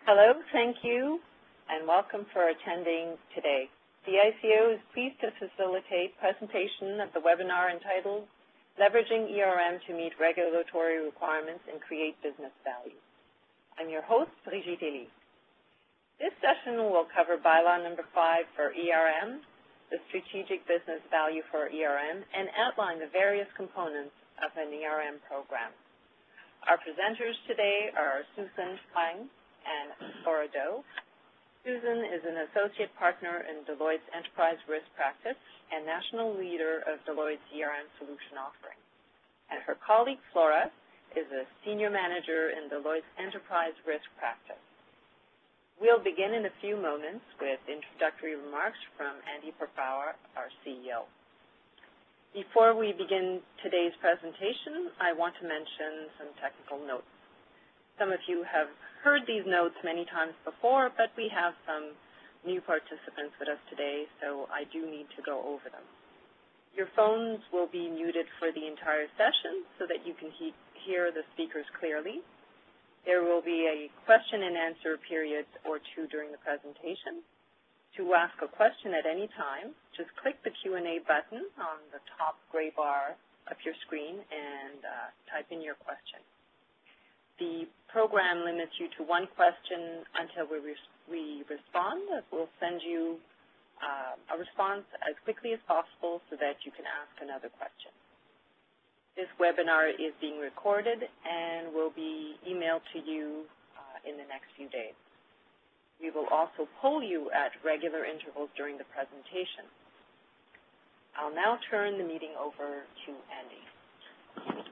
Hello, thank you, and welcome for attending today. DICO is pleased to facilitate presentation of the webinar entitled Leveraging ERM to Meet Regulatory Requirements and Create Business Value. I'm your host, Brigitte Elie. This session will cover bylaw number 5 for ERM, the strategic business value for ERM, and outline the various components of an ERM program. Our presenters today are Susan Hwang and Flora Do. Susan is an associate partner in Deloitte's Enterprise Risk Practice and national leader of Deloitte's ERM solution offering. And her colleague, Flora, is a senior manager in Deloitte's Enterprise Risk Practice. We'll begin in a few moments with introductory remarks from Andy Perfauer, our CEO. Before we begin today's presentation, I want to mention some technical notes. Some of you have heard these notes many times before, but we have some new participants with us today, so I do need to go over them. Your phones will be muted for the entire session so that you can hear the speakers clearly. There will be a question and answer period or two during the presentation. To ask a question at any time, just click the Q&A button on the top gray bar of your screen and type in your question. The program limits you to one question until we respond. We'll send you a response as quickly as possible so that you can ask another question. This webinar is being recorded and will be emailed to you in the next few days. We will also poll you at regular intervals during the presentation. I'll now turn the meeting over to Andy.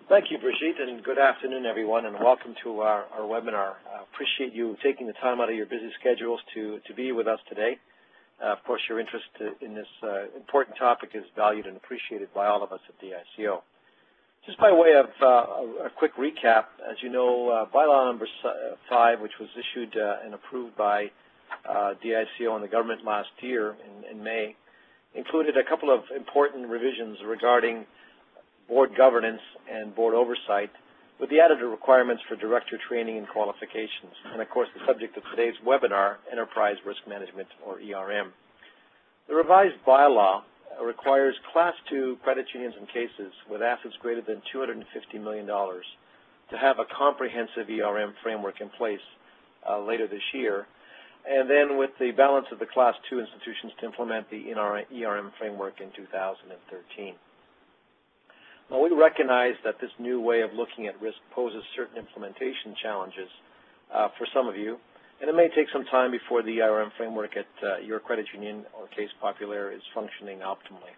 Thank you, Brigitte, and good afternoon, everyone, and welcome to our webinar. I appreciate you taking the time out of your busy schedules to be with us today. Of course, your interest in this important topic is valued and appreciated by all of us at DICO. Just by way of a quick recap, as you know, bylaw number 5, which was issued and approved by DICO and the government last year in May, included a couple of important revisions regarding board governance and board oversight, with the added requirements for director training and qualifications, and of course the subject of today's webinar, Enterprise Risk Management, or ERM. The revised bylaw requires Class 2 credit unions and cases with assets greater than $250 million to have a comprehensive ERM framework in place later this year, and then with the balance of the Class 2 institutions to implement the ERM framework in 2013. Now, we recognize that this new way of looking at risk poses certain implementation challenges for some of you, and it may take some time before the ERM framework at your credit union or case populaire is functioning optimally.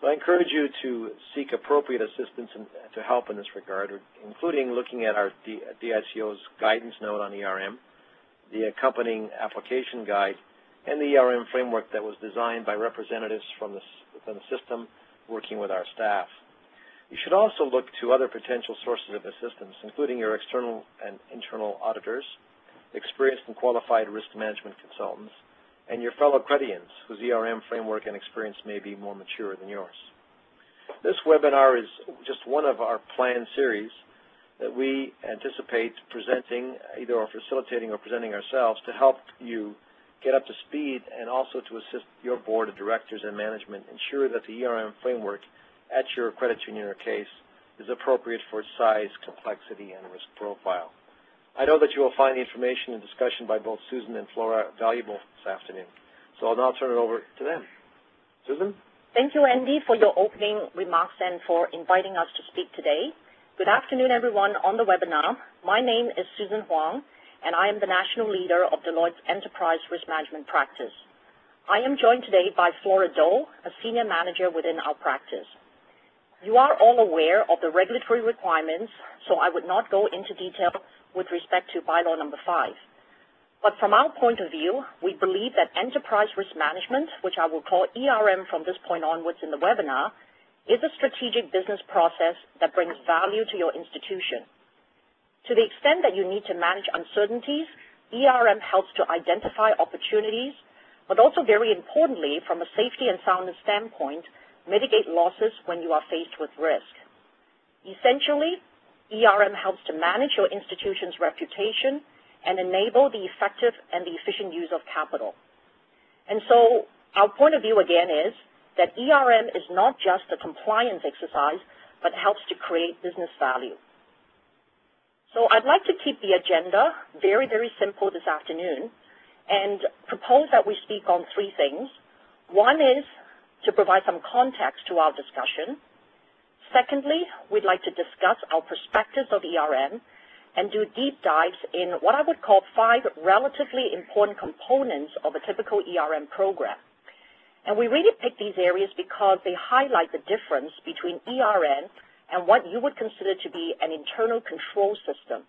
So I encourage you to seek appropriate assistance to help in this regard, including looking at our DICO's guidance note on ERM, the accompanying application guide, and the ERM framework that was designed by representatives from the system working with our staff. You should also look to other potential sources of assistance, including your external and internal auditors, experienced and qualified risk management consultants, and your fellow credians whose ERM framework and experience may be more mature than yours. This webinar is just one of our planned series that we anticipate presenting, either or facilitating or presenting ourselves, to help you get up to speed and also to assist your board of directors and management ensure that the ERM framework at your credit union or case is appropriate for its size, complexity, and risk profile. I know that you will find the information and discussion by both Susan and Flora valuable this afternoon, so I'll now turn it over to them. Susan? Thank you, Andy, for your opening remarks and for inviting us to speak today. Good afternoon, everyone on the webinar. My name is Susan Hwang, and I am the national leader of Deloitte's Enterprise Risk Management Practice. I am joined today by Flora Do, a senior manager within our practice. You are all aware of the regulatory requirements, so I would not go into detail with respect to bylaw number 5. But from our point of view, we believe that enterprise risk management, which I will call ERM from this point onwards in the webinar, is a strategic business process that brings value to your institution. To the extent that you need to manage uncertainties, ERM helps to identify opportunities, but also very importantly, from a safety and soundness standpoint, mitigate losses when you are faced with risk. Essentially, ERM helps to manage your institution's reputation and enable the effective and the efficient use of capital. And so our point of view again is that ERM is not just a compliance exercise, but helps to create business value. So I'd like to keep the agenda very, very simple this afternoon and propose that we speak on three things. One is to provide some context to our discussion. Secondly, we'd like to discuss our perspectives of ERM and do deep dives in what I would call 5 relatively important components of a typical ERM program. And we really pick these areas because they highlight the difference between ERM and what you would consider to be an internal control system.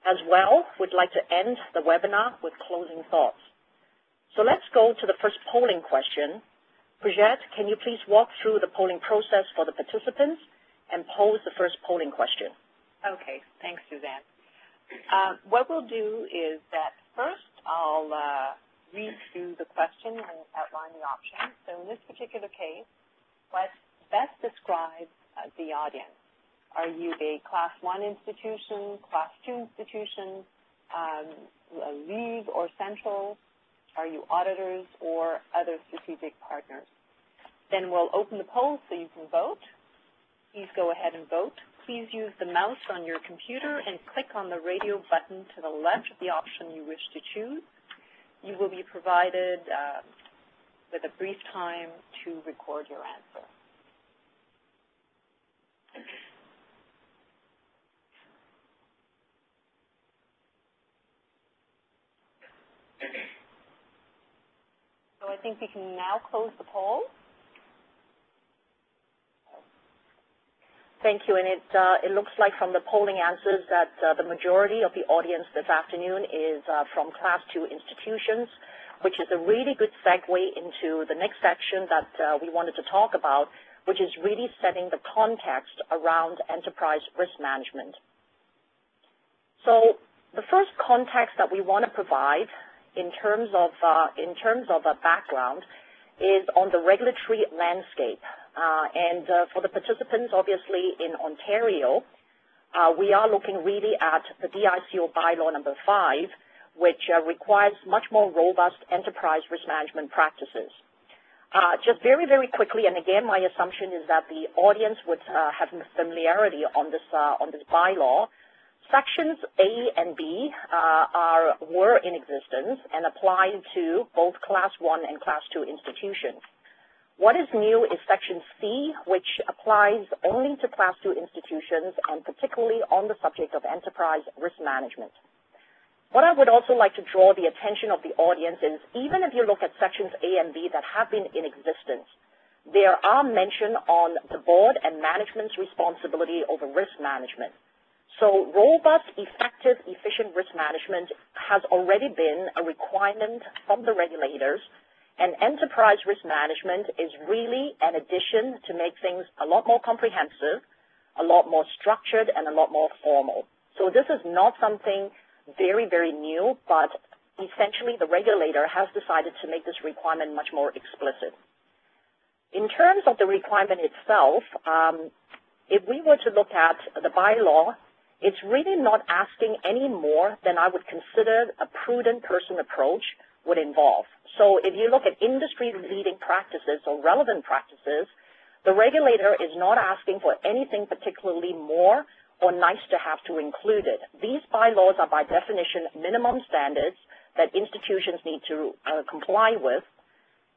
As well, we'd like to end the webinar with closing thoughts. So let's go to the first polling question. Brigitte, can you please walk through the polling process for the participants and pose the first polling question? Okay, thanks, Suzanne. What we'll do is that first I'll read through the question and outline the options. So in this particular case, what best describes the audience? Are you a Class 1 institution, Class 2 institution, a league or central? Are you auditors or other strategic partners? Then we'll open the poll so you can vote. Please go ahead and vote. Please use the mouse on your computer and click on the radio button to the left of the option you wish to choose. You will be provided with a brief time to record your answer. So I think we can now close the poll. Thank you, and it looks like from the polling answers that the majority of the audience this afternoon is from Class 2 institutions, which is a really good segue into the next section that we wanted to talk about, which is really setting the context around enterprise risk management. So the first context that we want to provide in terms of a background is on the regulatory landscape. For the participants, obviously, in Ontario, we are looking really at the DICO By-law number 5, which requires much more robust enterprise risk management practices. Just very, very quickly, and again, my assumption is that the audience would have familiarity on this bylaw. Sections A and B were in existence and applied to both Class 1 and Class 2 institutions. What is new is Section C, which applies only to Class 2 institutions and particularly on the subject of enterprise risk management. What I would also like to draw the attention of the audience is even if you look at Sections A and B that have been in existence, there are mention on the board and management's responsibility over risk management. So robust, effective, efficient risk management has already been a requirement from the regulators, and enterprise risk management is really an addition to make things a lot more comprehensive, a lot more structured, and a lot more formal. So this is not something very, very new, but essentially the regulator has decided to make this requirement much more explicit. In terms of the requirement itself, if we were to look at the bylaw, it's really not asking any more than I would consider a prudent person approach would involve. So if you look at industry-leading practices or relevant practices, the regulator is not asking for anything particularly more or nice to have to include it. These bylaws are by definition minimum standards that institutions need to comply with.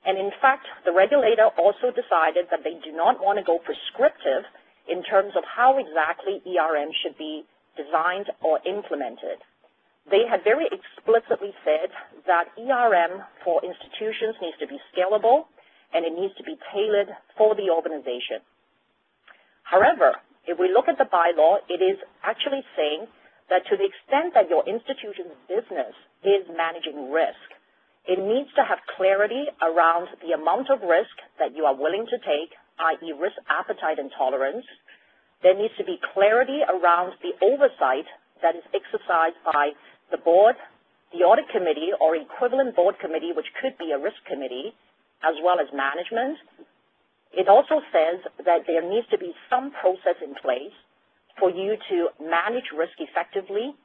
And in fact, the regulator also decided that they do not want to go prescriptive in terms of how exactly ERM should be designed or implemented. They had very explicitly said that ERM for institutions needs to be scalable and it needs to be tailored for the organization. However, if we look at the bylaw, it is actually saying that to the extent that your institution's business is managing risk, it needs to have clarity around the amount of risk that you are willing to take, i.e. risk appetite and tolerance. There needs to be clarity around the oversight that is exercised by the board, the audit committee, or equivalent board committee, which could be a risk committee, as well as management. It also says that there needs to be some process in place for you to manage risk effectively,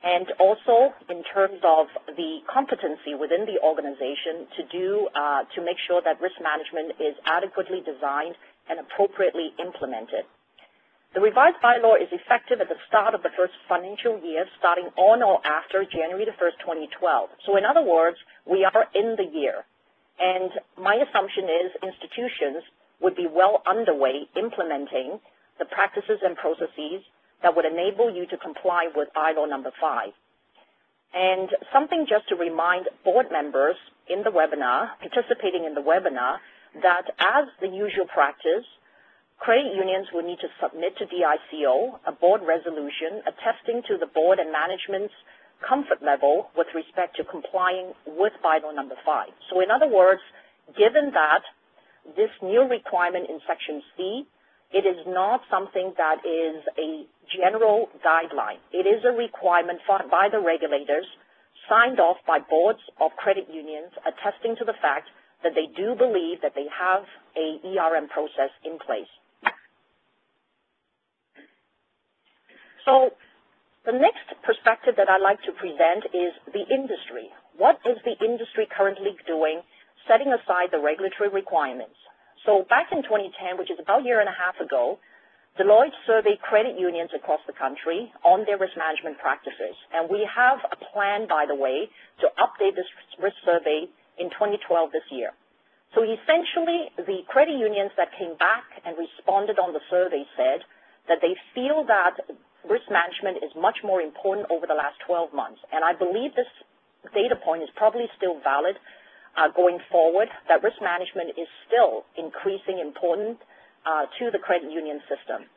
and also in terms of the competency within the organization to make sure that risk management is adequately designed and appropriately implemented. The revised bylaw is effective at the start of the first financial year, starting on or after January the 1st, 2012. So in other words, we are in the year. And my assumption is institutions would be well underway implementing the practices and processes that would enable you to comply with bylaw number 5. And something just to remind board members in the webinar, participating in the webinar, that as the usual practice, credit unions will need to submit to DICO a board resolution attesting to the board and management's comfort level with respect to complying with bylaw number 5. So in other words, given that this new requirement in Section C, it is not something that is a general guideline. It is a requirement by the regulators, signed off by boards of credit unions, attesting to the fact that they do believe that they have a ERM process in place. So the next perspective that I'd like to present is the industry. What is the industry currently doing, setting aside the regulatory requirements? So back in 2010, which is about a year and a half ago, Deloitte surveyed credit unions across the country on their risk management practices. And we have a plan, by the way, to update this risk survey in 2012 this year. So essentially, the credit unions that came back and responded on the survey said that they feel that risk management is much more important over the last 12 months. And I believe this data point is probably still valid going forward, that risk management is still increasing important to the credit union system.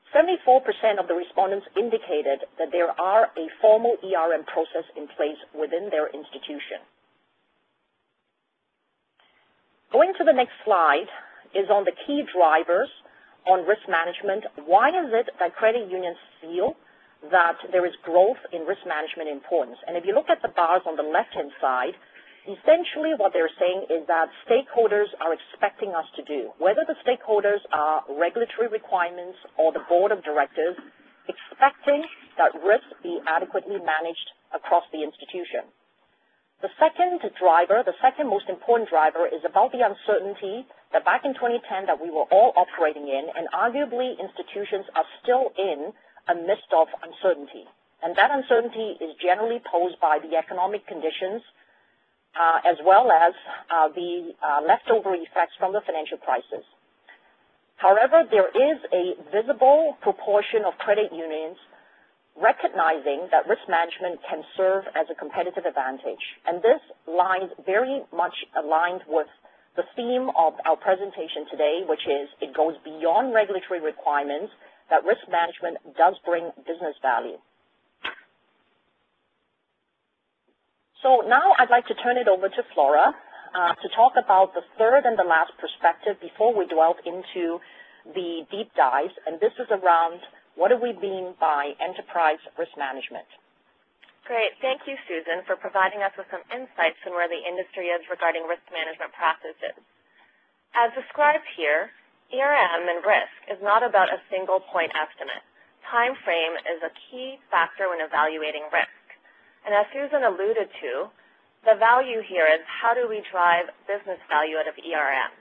74% of the respondents indicated that there are a formal ERM process in place within their institution. Going to the next slide is on the key drivers on risk management. Why is it that credit unions feel that there is growth in risk management importance? And if you look at the bars on the left-hand side, essentially what they're saying is that stakeholders are expecting us to do, whether the stakeholders are regulatory requirements or the board of directors, expecting that risk be adequately managed across the institution. The second driver, the second most important driver, is about the uncertainty that back in 2010 that we were all operating in, and arguably institutions are still in a midst of uncertainty. And that uncertainty is generally posed by the economic conditions as well as the leftover effects from the financial crisis. However, there is a visible proportion of credit unions recognizing that risk management can serve as a competitive advantage. And this lies very much aligned with the theme of our presentation today, which is it goes beyond regulatory requirements, that risk management does bring business value. So now I'd like to turn it over to Flora to talk about the third and the last perspective before we delve into the deep dives, and this is around what do we mean by enterprise risk management. Great. Thank you, Susan, for providing us with some insights on where the industry is regarding risk management practices. As described here, ERM and risk is not about a single point estimate. Time frame is a key factor when evaluating risk. And as Susan alluded to, the value here is how do we drive business value out of ERM?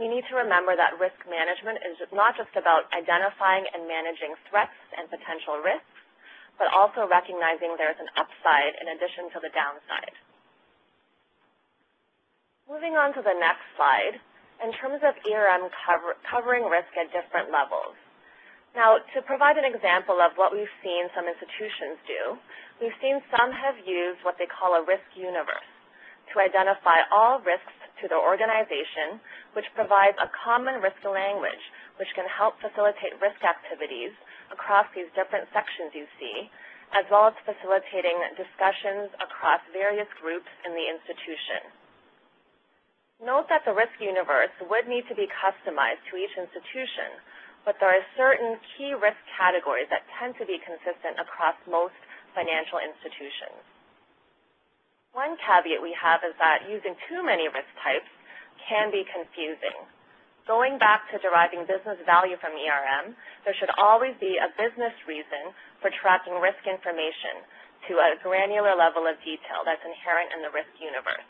We need to remember that risk management is not just about identifying and managing threats and potential risks, but also recognizing there's an upside in addition to the downside. Moving on to the next slide, in terms of ERM covering risk at different levels. Now, to provide an example of what we've seen some institutions do, we've seen some have used what they call a risk universe to identify all risks to their organization, which provides a common risk language, which can help facilitate risk activities across these different sections you see, as well as facilitating discussions across various groups in the institution. Note that the risk universe would need to be customized to each institution, but there are certain key risk categories that tend to be consistent across most financial institutions. One caveat we have is that using too many risk types can be confusing. Going back to deriving business value from ERM, there should always be a business reason for tracking risk information to to a granular level of detail that's inherent in the risk universe.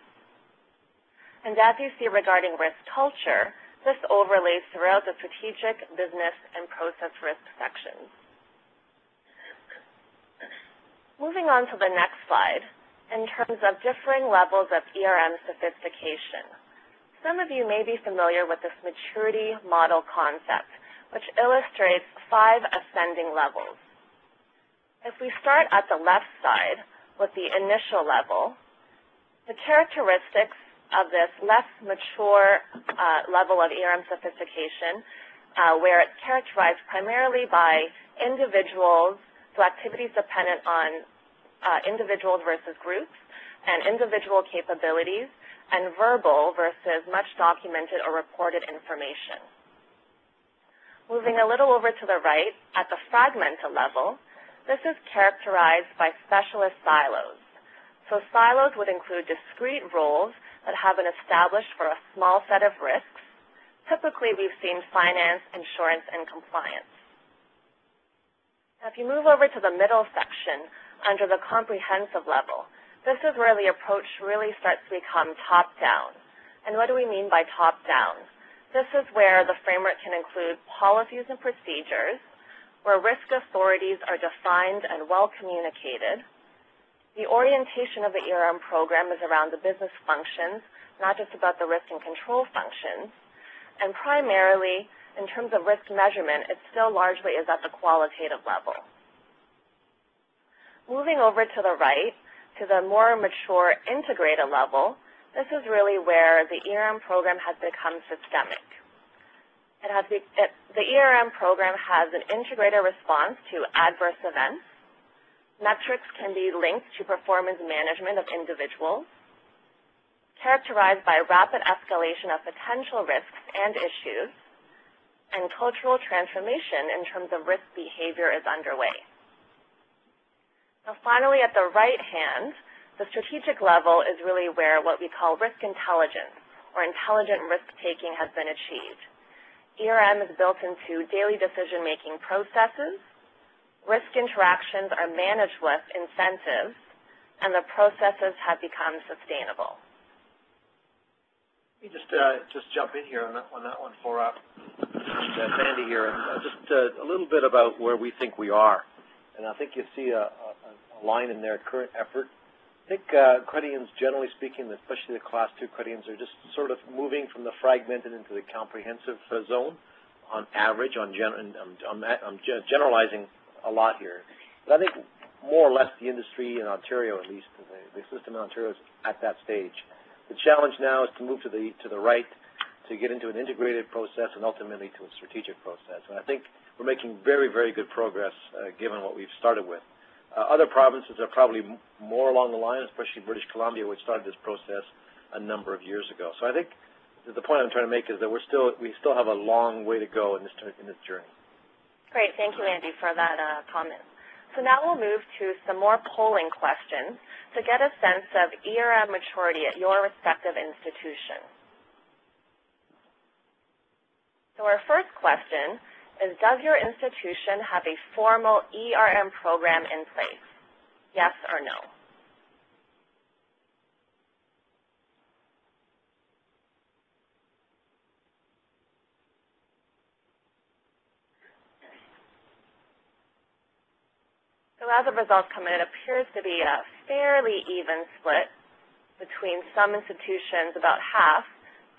And as you see regarding risk culture, this overlays throughout the strategic, business, and process risk sections. Moving on to the next slide, in terms of differing levels of ERM sophistication. Some of you may be familiar with this maturity model concept, which illustrates 5 ascending levels. If we start at the left side with the initial level, the characteristics of this less mature level of ERM sophistication, where it's characterized primarily by individuals, so activities dependent on individuals versus groups, and individual capabilities, and verbal versus much documented or reported information. Moving a little over to the right, at the fragmented level, this is characterized by specialist silos. So silos would include discrete roles that have been established for a small set of risks. Typically, we've seen finance, insurance, and compliance. Now, if you move over to the middle section, under the comprehensive level, this is where the approach really starts to become top-down. And what do we mean by top-down? This is where the framework can include policies and procedures, where risk authorities are defined and well communicated. The orientation of the ERM program is around the business functions, not just about the risk and control functions. And primarily, in terms of risk measurement, it still largely is at the qualitative level. Moving over to the right, to the more mature integrated level, this is really where the ERM program has become systemic. The ERM program has an integrated response to adverse events. Metrics can be linked to performance management of individuals, characterized by rapid escalation of potential risks and issues, and cultural transformation in terms of risk behavior is underway. Now, finally, at the right hand, the strategic level is really where what we call risk intelligence, or intelligent risk-taking, has been achieved. ERM is built into daily decision-making processes, risk interactions are managed with incentives, and the processes have become sustainable. Let me just jump in here on that one for Sandy here, and just a little bit about where we think we are. And I think you see a line in there, current effort. I think credit unions, generally speaking, especially the Class 2 credit unions, are just sort of moving from the fragmented into the comprehensive zone on average. I'm generalizing a lot here. But I think more or less the industry in Ontario, at least, the system in Ontario is at that stage. The challenge now is to move to the right, to get into an integrated process and ultimately to a strategic process. And I think we're making very, very good progress given what we've started with. Other provinces are probably more along the line, especially British Columbia, which started this process a number of years ago. So I think the point I'm trying to make is that we still have a long way to go in this journey. Great. Thank you, Andy, for that comment. So now we'll move to some more polling questions to get a sense of ERM maturity at your respective institution. So our first question is, does your institution have a formal ERM program in place? Yes or no? So as the results come in, it appears to be a fairly even split between some institutions. About half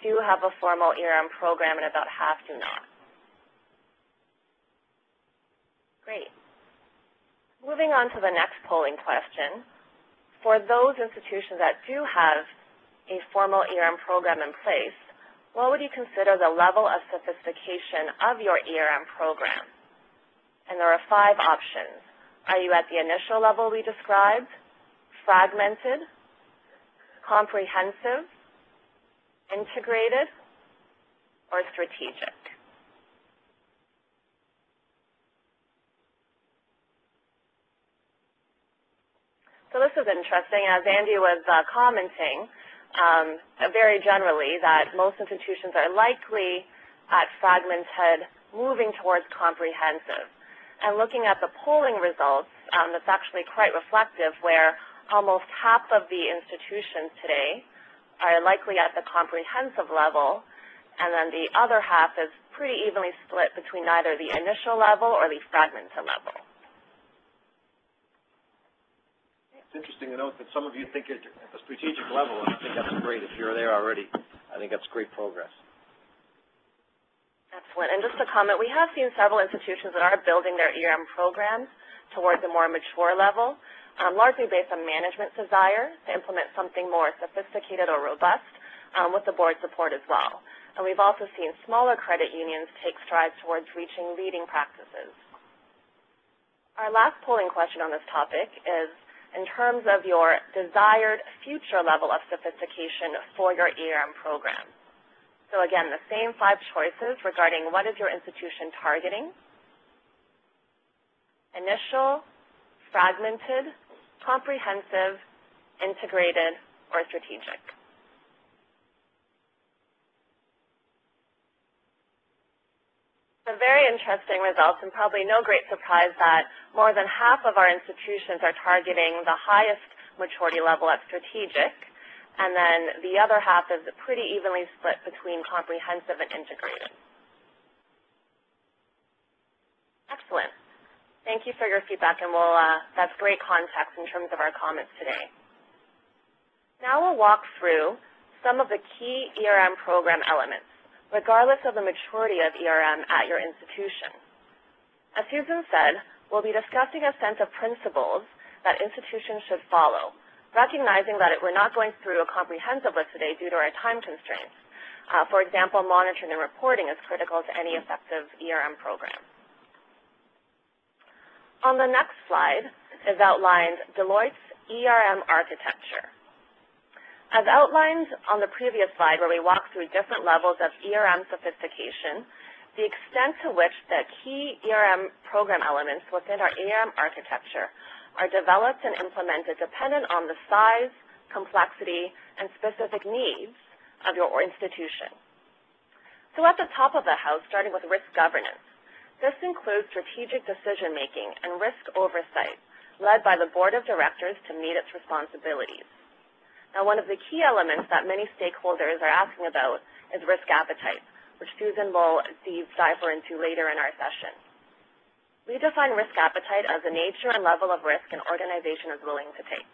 do have a formal ERM program and about half do not. Great. Moving on to the next polling question. For those institutions that do have a formal ERM program in place, what would you consider the level of sophistication of your ERM program? And there are 5 options. Are you at the initial level we described, fragmented, comprehensive, integrated, or strategic? So this is interesting. As Andy was commenting, very generally, that most institutions are likely at fragmented, moving towards comprehensive. And looking at the polling results, that's actually quite reflective, where almost half of the institutions today are likely at the comprehensive level, and then the other half is pretty evenly split between either the initial level or the fragmented level. It's interesting to note that some of you think it at the strategic level, and I think that's great. If you're there already, I think that's great progress. Excellent. And just a comment, we have seen several institutions that are building their ERM programs towards a more mature level, largely based on management's desire to implement something more sophisticated or robust, with the board support as well. And we've also seen smaller credit unions take strides towards reaching leading practices. Our last polling question on this topic is, in terms of your desired future level of sophistication for your ERM program. So again, the same 5 choices regarding what is your institution targeting: initial, fragmented, comprehensive, integrated, or strategic. A very interesting results, and probably no great surprise that more than half of our institutions are targeting the highest maturity level at strategic, and then the other half is pretty evenly split between comprehensive and integrated. Excellent. Thank you for your feedback, and that's great context in terms of our comments today. Now we'll walk through some of the key ERM program elements, regardless of the maturity of ERM at your institution. As Susan said, we'll be discussing a set of principles that institutions should follow, recognizing that we're not going through a comprehensive list today due to our time constraints. For example, monitoring and reporting is critical to any effective ERM program. On the next slide is outlined Deloitte's ERM architecture. As outlined on the previous slide, where we walked through different levels of ERM sophistication, the extent to which the key ERM program elements within our ERM architecture are developed and implemented dependent on the size, complexity, and specific needs of your institution. So at the top of the house, starting with risk governance, this includes strategic decision-making and risk oversight led by the board of directors to meet its responsibilities. Now, one of the key elements that many stakeholders are asking about is risk appetite, which Susan will dive into later in our session. We define risk appetite as the nature and level of risk an organization is willing to take.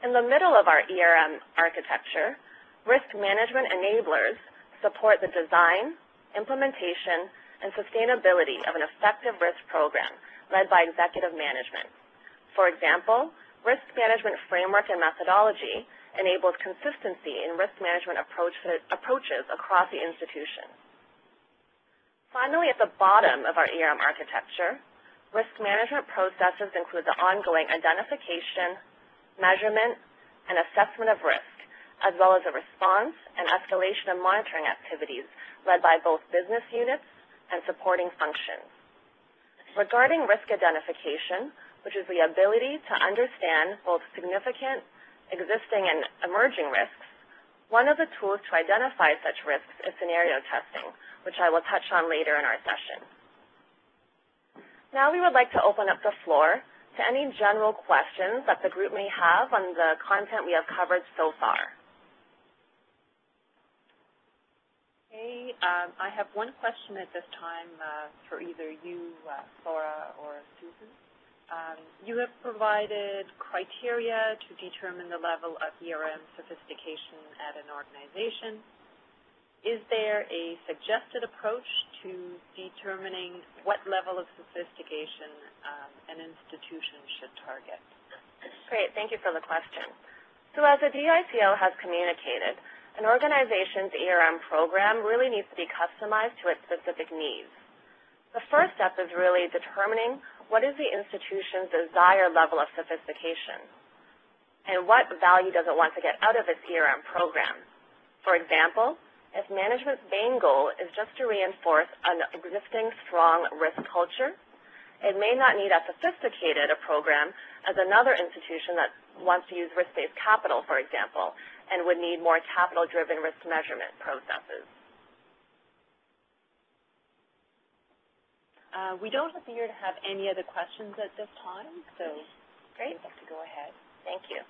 In the middle of our ERM architecture, risk management enablers support the design, implementation, and sustainability of an effective risk program led by executive management. For example, risk management framework and methodology enables consistency in risk management approaches across the institution. Finally, at the bottom of our ERM architecture, risk management processes include the ongoing identification, measurement, and assessment of risk, as well as the response and escalation of monitoring activities led by both business units and supporting functions. Regarding risk identification, which is the ability to understand both significant, existing, and emerging risks, one of the tools to identify such risks is scenario testing, which I will touch on later in our session. Now we would like to open up the floor to any general questions that the group may have on the content we have covered so far. Okay, I have one question at this time for either you, Flora, or Susan. You have provided criteria to determine the level of ERM sophistication at an organization. Is there a suggested approach to determining what level of sophistication an institution should target? Great, thank you for the question. So as the DICO has communicated, an organization's ERM program really needs to be customized to its specific needs. The first step is really determining what is the institution's desired level of sophistication and what value does it want to get out of its ERM program. For example, if management's main goal is just to reinforce an existing strong risk culture, it may not need as sophisticated a program as another institution that wants to use risk-based capital, for example, and would need more capital-driven risk measurement processes. We don't appear to have any other questions at this time, so great. I'd like to go ahead. Thank you.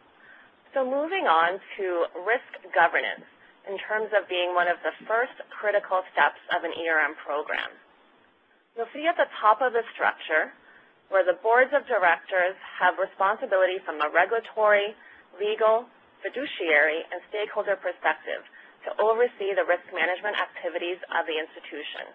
So moving on to risk governance in terms of being one of the first critical steps of an ERM program. You'll see at the top of the structure where the boards of directors have responsibility from a regulatory, legal, fiduciary, and stakeholder perspective to oversee the risk management activities of the institution.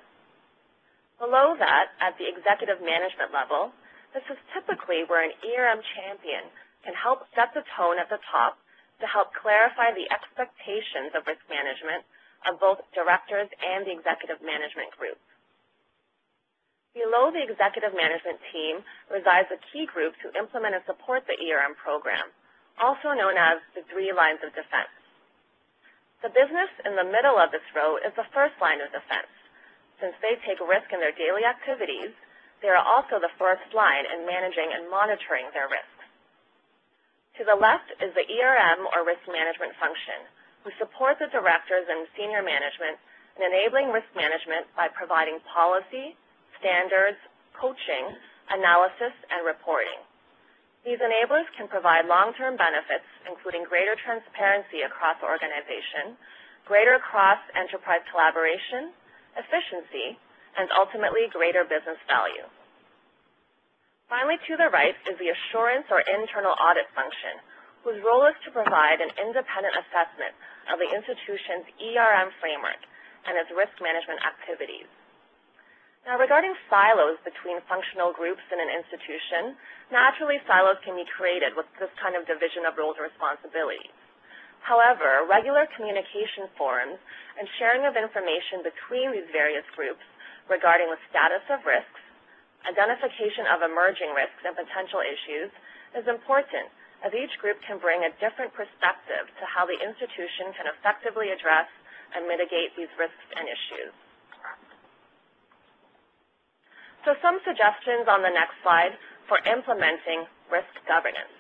Below that, at the executive management level, this is typically where an ERM champion can help set the tone at the top to help clarify the expectations of risk management of both directors and the executive management group. Below the executive management team resides a key group to implement and support the ERM program, also known as the 3 lines of defense. The business in the middle of this row is the first line of defense. Since they take risk in their daily activities, they are also the first line in managing and monitoring their risks. To the left is the ERM, or risk management function, who support the directors and senior management in enabling risk management by providing policy, standards, coaching, analysis, and reporting. These enablers can provide long-term benefits, including greater transparency across the organization, greater cross-enterprise collaboration, efficiency, and ultimately greater business value. Finally, to the right is the assurance or internal audit function, whose role is to provide an independent assessment of the institution's ERM framework and its risk management activities. Now, regarding silos between functional groups in an institution, naturally silos can be created with this kind of division of roles and responsibilities. However, regular communication forums and sharing of information between these various groups regarding the status of risks, identification of emerging risks and potential issues is important, as each group can bring a different perspective to how the institution can effectively address and mitigate these risks and issues. So some suggestions on the next slide for implementing risk governance.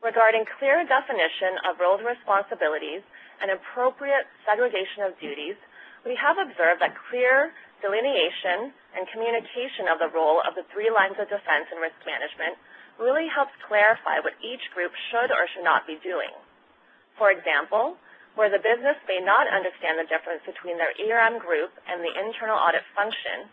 Regarding clear definition of roles and responsibilities and appropriate segregation of duties, we have observed that clear delineation and communication of the role of the 3 lines of defense in risk management really helps clarify what each group should or should not be doing. For example, where the business may not understand the difference between their ERM group and the internal audit function,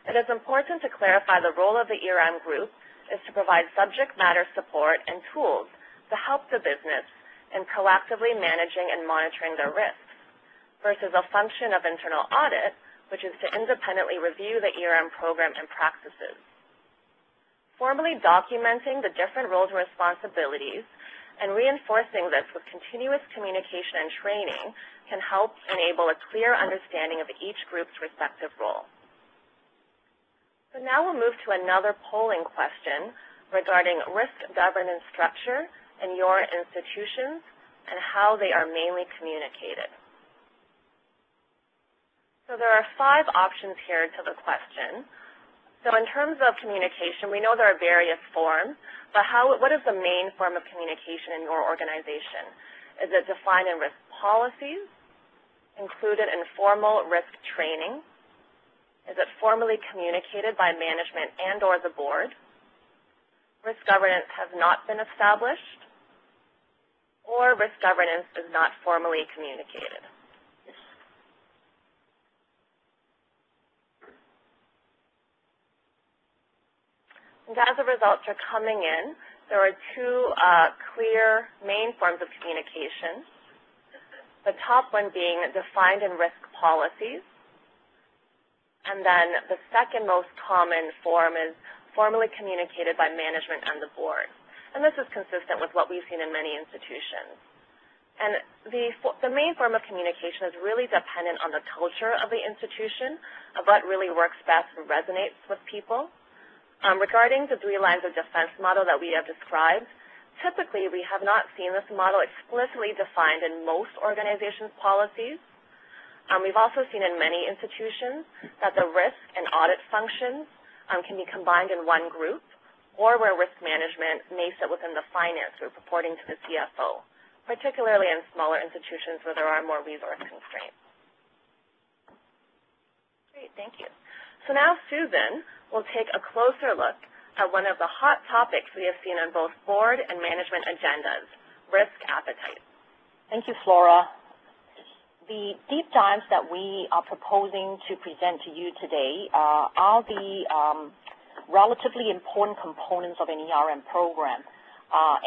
it is important to clarify the role of the ERM group is to provide subject matter support and tools to help the business in proactively managing and monitoring their risks, versus a function of internal audit, which is to independently review the ERM program and practices. Formally documenting the different roles and responsibilities and reinforcing this with continuous communication and training can help enable a clear understanding of each group's respective role. So now we'll move to another polling question regarding risk governance structure in your institutions and how they are mainly communicated. So there are 5 options here to the question. So in terms of communication, we know there are various forms, but what is the main form of communication in your organization? Is it defined in risk policies, included in formal risk training? Is it formally communicated by management and or the board? Risk governance has not been established, or risk governance is not formally communicated. And as the results are coming in, there are 2 clear main forms of communication. The top one being defined in risk policies. And then the second most common form is formally communicated by management and the board. And this is consistent with what we've seen in many institutions. And the main form of communication is really dependent on the culture of the institution, of what really works best and resonates with people. Regarding the 3 lines of defense model that we have described, typically we have not seen this model explicitly defined in most organizations' policies. We've also seen in many institutions that the risk and audit functions can be combined in one group, or where risk management may sit within the finance group reporting to the CFO, particularly in smaller institutions where there are more resource constraints. Great, thank you. So now Susan will take a closer look at one of the hot topics we have seen on both board and management agendas, risk appetite. Thank you, Flora. The deep dives that we are proposing to present to you today are the relatively important components of an ERM program.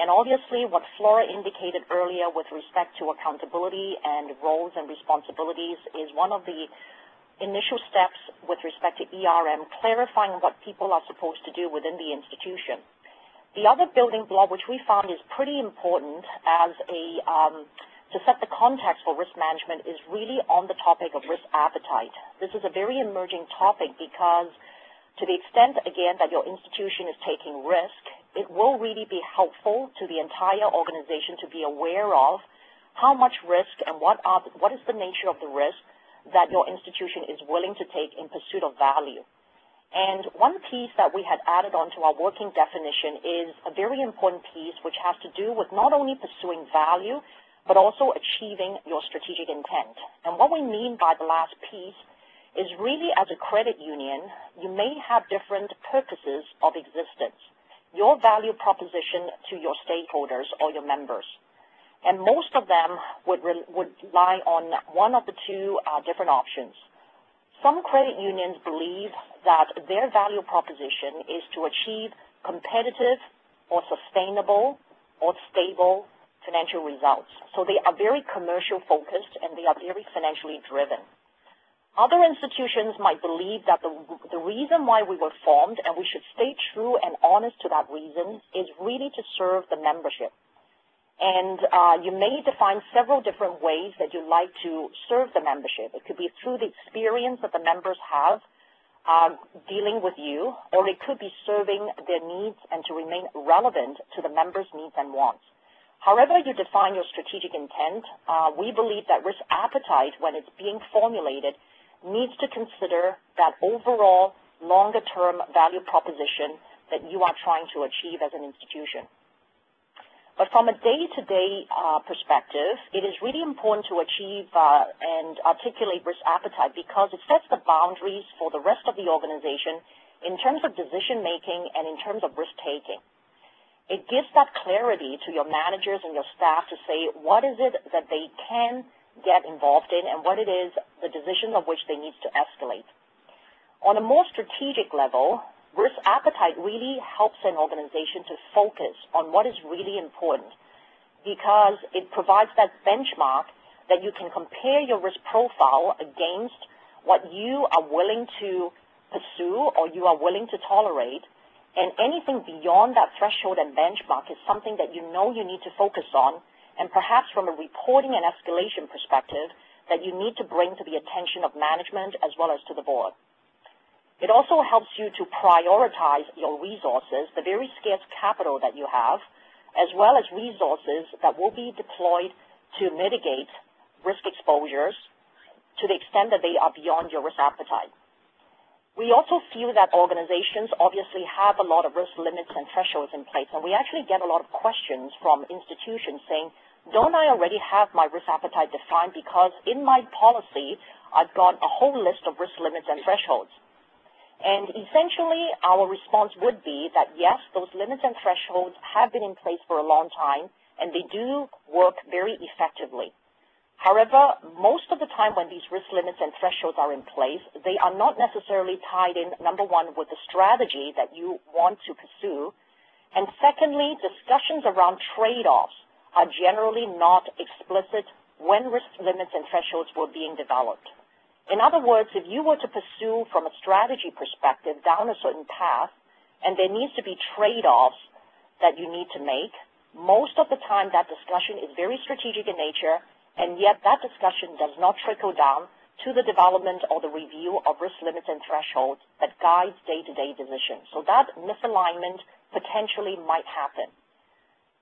And obviously, what Flora indicated earlier with respect to accountability and roles and responsibilities is one of the initial steps with respect to ERM, clarifying what people are supposed to do within the institution. The other building block, which we found is pretty important as to set the context for risk management, is really on the topic of risk appetite. This is a very emerging topic because to the extent, again, that your institution is taking risk, it will really be helpful to the entire organization to be aware of how much risk and what is the nature of the risk that your institution is willing to take in pursuit of value. And one piece that we had added onto our working definition is a very important piece which has to do with not only pursuing value, but also achieving your strategic intent. And what we mean by the last piece is really, as a credit union, you may have different purposes of existence, your value proposition to your stakeholders or your members. And most of them would rely on one of the two different options. Some credit unions believe that their value proposition is to achieve competitive or sustainable or stable financial results. So they are very commercial focused and they are very financially driven. Other institutions might believe that the reason why we were formed, and we should stay true and honest to that reason, is really to serve the membership. And you may define several different ways that you like to serve the membership. It could be through the experience that the members have dealing with you, or it could be serving their needs and to remain relevant to the members' needs and wants. However you define your strategic intent, we believe that risk appetite, when it's being formulated, needs to consider that overall longer-term value proposition that you are trying to achieve as an institution. But from a day-to-day perspective, it is really important to achieve and articulate risk appetite because it sets the boundaries for the rest of the organization in terms of decision-making and in terms of risk-taking. It gives that clarity to your managers and your staff to say what is it that they can get involved in and what it is the decision of which they need to escalate. On a more strategic level, risk appetite really helps an organization to focus on what is really important because it provides that benchmark that you can compare your risk profile against what you are willing to pursue or you are willing to tolerate, and anything beyond that threshold and benchmark is something that you know you need to focus on, and perhaps from a reporting and escalation perspective that you need to bring to the attention of management as well as to the board. It also helps you to prioritize your resources, the very scarce capital that you have, as well as resources that will be deployed to mitigate risk exposures to the extent that they are beyond your risk appetite. We also feel that organizations obviously have a lot of risk limits and thresholds in place, and we actually get a lot of questions from institutions saying, don't I already have my risk appetite defined because in my policy I've got a whole list of risk limits and thresholds? And essentially, our response would be that, yes, those limits and thresholds have been in place for a long time, and they do work very effectively. However, most of the time when these risk limits and thresholds are in place, they are not necessarily tied in, number one, with the strategy that you want to pursue, and secondly, discussions around trade-offs are generally not explicit when risk limits and thresholds were being developed. In other words, if you were to pursue from a strategy perspective down a certain path, and there needs to be trade-offs that you need to make, most of the time that discussion is very strategic in nature, and yet that discussion does not trickle down to the development or the review of risk limits and thresholds that guides day-to-day decisions. So that misalignment potentially might happen.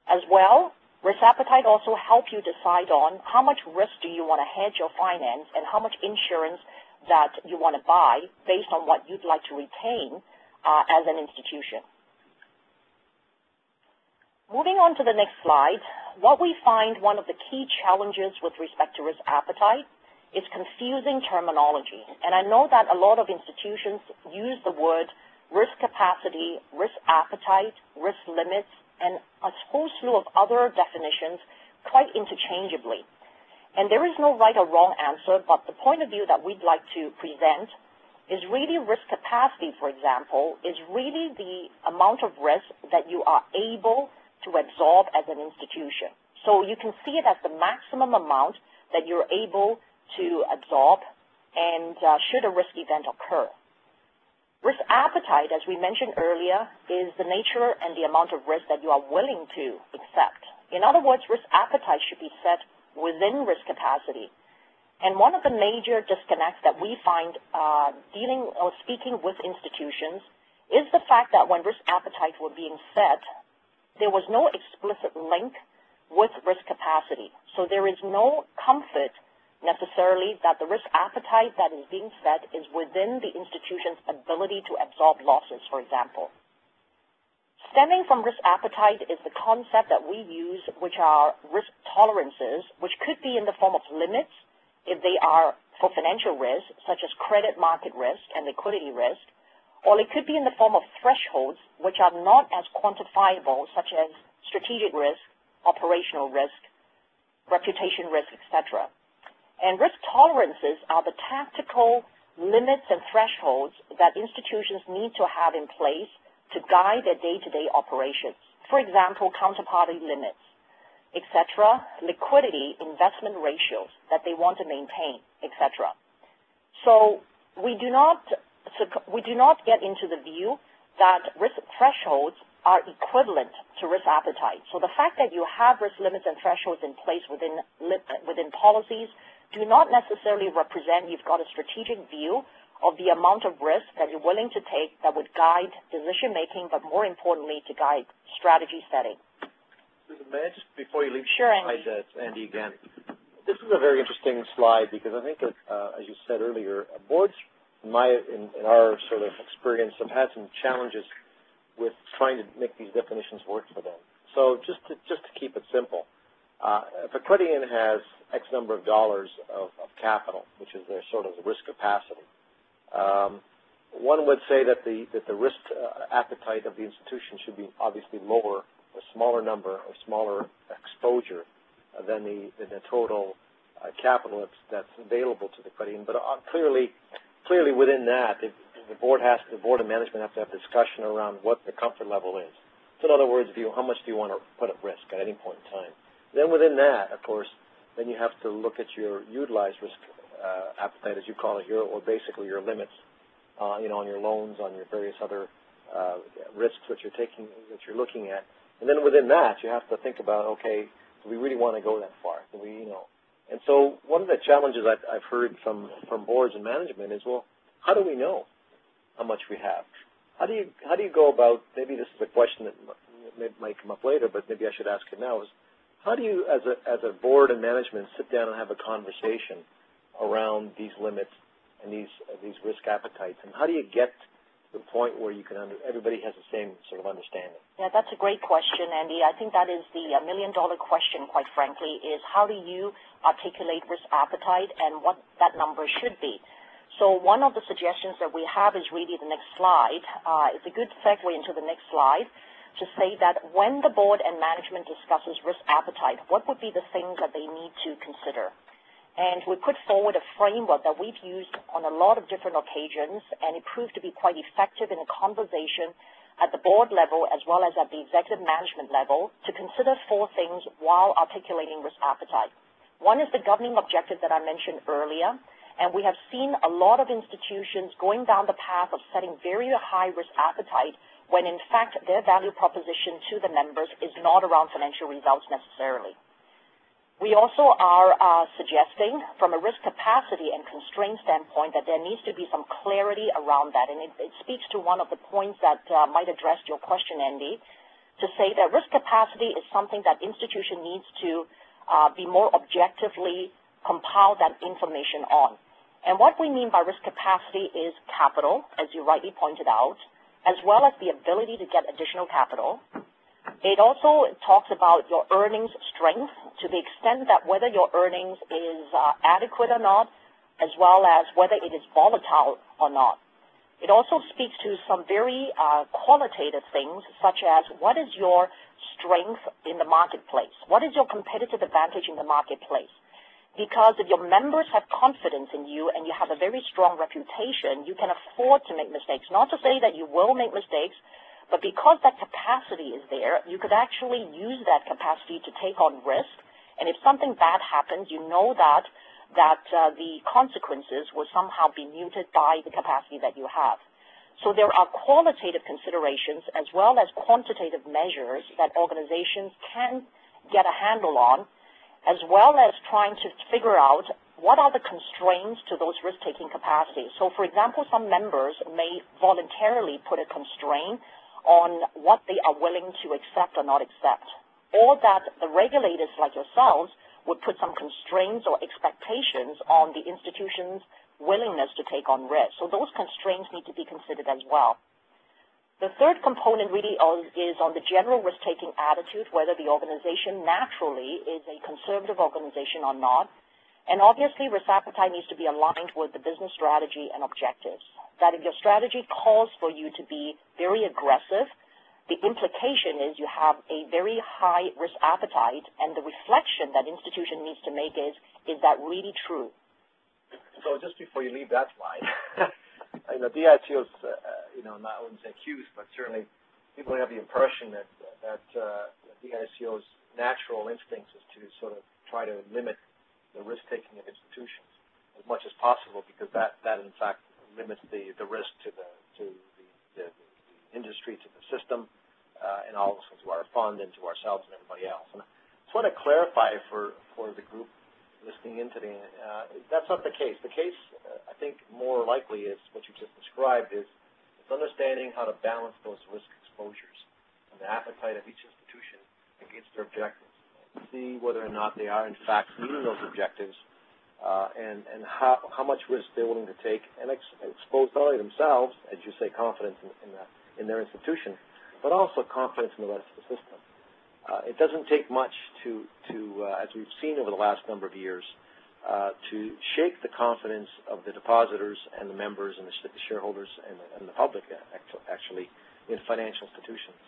As well, risk appetite also helps you decide on how much risk do you want to hedge your finance and how much insurance that you want to buy based on what you'd like to retain as an institution. Moving on to the next slide, what we find one of the key challenges with respect to risk appetite is confusing terminology. And I know that a lot of institutions use the word risk capacity, risk appetite, risk limits, and a whole slew of other definitions quite interchangeably. And there is no right or wrong answer, but the point of view that we'd like to present is really risk capacity, for example, is really the amount of risk that you are able to absorb as an institution. So you can see it as the maximum amount that you're able to absorb and should a risk event occur. Risk appetite, as we mentioned earlier, is the nature and the amount of risk that you are willing to accept. In other words, risk appetite should be set within risk capacity. And one of the major disconnects that we find dealing or speaking with institutions is the fact that when risk appetite were being set, there was no explicit link with risk capacity. So there is no comfort necessarily that the risk appetite that is being set is within the institution's ability to absorb losses, for example. Stemming from risk appetite is the concept that we use, which are risk tolerances, which could be in the form of limits if they are for financial risk, such as credit market risk and liquidity risk, or it could be in the form of thresholds, which are not as quantifiable, such as strategic risk, operational risk, reputation risk, etc. And risk tolerances are the tactical limits and thresholds that institutions need to have in place to guide their day-to-day operations. For example, counterparty limits, etc., liquidity, investment ratios that they want to maintain, etc. So we do not get into the view that risk thresholds are equivalent to risk appetite. So the fact that you have risk limits and thresholds in place within policies do not necessarily represent you've got a strategic view of the amount of risk that you're willing to take that would guide decision-making, but more importantly, to guide strategy setting. May I just, before you leave, sure, Andy. Andy again, this is a very interesting slide because I think, as you said earlier, boards, in our sort of experience, have had some challenges with trying to make these definitions work for them. So just to keep it simple, if a credit union has X number of dollars of capital, which is their sort of risk capacity, one would say that the risk appetite of the institution should be obviously lower, a smaller number or smaller exposure than the total capital that's available to the credit union. But clearly within that, the board and management have to have discussion around what the comfort level is. So in other words, how much do you want to put at risk at any point in time? Then within that, of course, then you have to look at your utilized risk appetite, as you call it here, or basically your limits, on your loans, on your various other risks that you're looking at. And then within that, you have to think about, okay, do we really want to go that far? Do we, And so one of the challenges I've heard from boards and management is, well, how do we know how much we have? How do you go about? Maybe this is a question that might come up later, but maybe I should ask it now. Is how do you, as a board and management, sit down and have a conversation around these limits and these risk appetites, and how do you get to the point where you can everybody has the same sort of understanding? Yeah, that's a great question, Andy. I think that is the million-dollar question, quite frankly, is how do you articulate risk appetite and what that number should be? So one of the suggestions that we have is really the next slide. It's a good segue into the next slide to say that when the board and management discusses risk appetite, what would be the things that they need to consider? And we put forward a framework that we've used on a lot of different occasions, and it proved to be quite effective in a conversation at the board level as well as at the executive management level to consider 4 things while articulating risk appetite. One is the governing objective that I mentioned earlier, and we have seen a lot of institutions going down the path of setting very high risk appetite when in fact their value proposition to the members is not around financial results necessarily. We also are suggesting from a risk capacity and constraint standpoint that there needs to be some clarity around that, and it speaks to one of the points that might address your question, Andy, to say that risk capacity is something that institution needs to be more objectively compile that information on. And what we mean by risk capacity is capital, as you rightly pointed out, as well as the ability to get additional capital. It also talks about your earnings strength to the extent that whether your earnings is adequate or not as well as whether it is volatile or not. It also speaks to some very qualitative things, such as what is your strength in the marketplace? What is your competitive advantage in the marketplace? Because if your members have confidence in you and you have a very strong reputation, you can afford to make mistakes. Not to say that you will make mistakes, but because that capacity is there, you could actually use that capacity to take on risk. And if something bad happens, you know that the consequences will somehow be muted by the capacity that you have. So there are qualitative considerations as well as quantitative measures that organizations can get a handle on, as well as trying to figure out what are the constraints to those risk-taking capacities. So, for example, some members may voluntarily put a constraint on what they are willing to accept or not accept, or that the regulators like yourselves would put some constraints or expectations on the institution's willingness to take on risk. So those constraints need to be considered as well. The third component really is on the general risk-taking attitude, whether the organization naturally is a conservative organization or not. And obviously, risk appetite needs to be aligned with the business strategy and objectives. That if your strategy calls for you to be very aggressive, the implication is you have a very high risk appetite, and the reflection that institution needs to make is that really true? So just before you leave that slide, DICO's, I wouldn't say accused, but certainly people have the impression that DICO's natural instincts is to sort of try to limit the risk-taking of institutions as much as possible, because that in fact limits the risk to the industry, to the system, and also to our fund and to ourselves and everybody else. And I just want to clarify for the group listening in today, that's not the case. The case, I think, more likely is what you just described, is it's understanding how to balance those risk exposures and the appetite of each institution against their objectives, see whether or not they are, in fact, meeting those objectives, and how much risk they're willing to take, and expose not only themselves, as you say, confidence in their institution, but also confidence in the rest of the system. It doesn't take much to as we've seen over the last number of years, to shake the confidence of the depositors and the members and the shareholders and the public, actually, in financial institutions.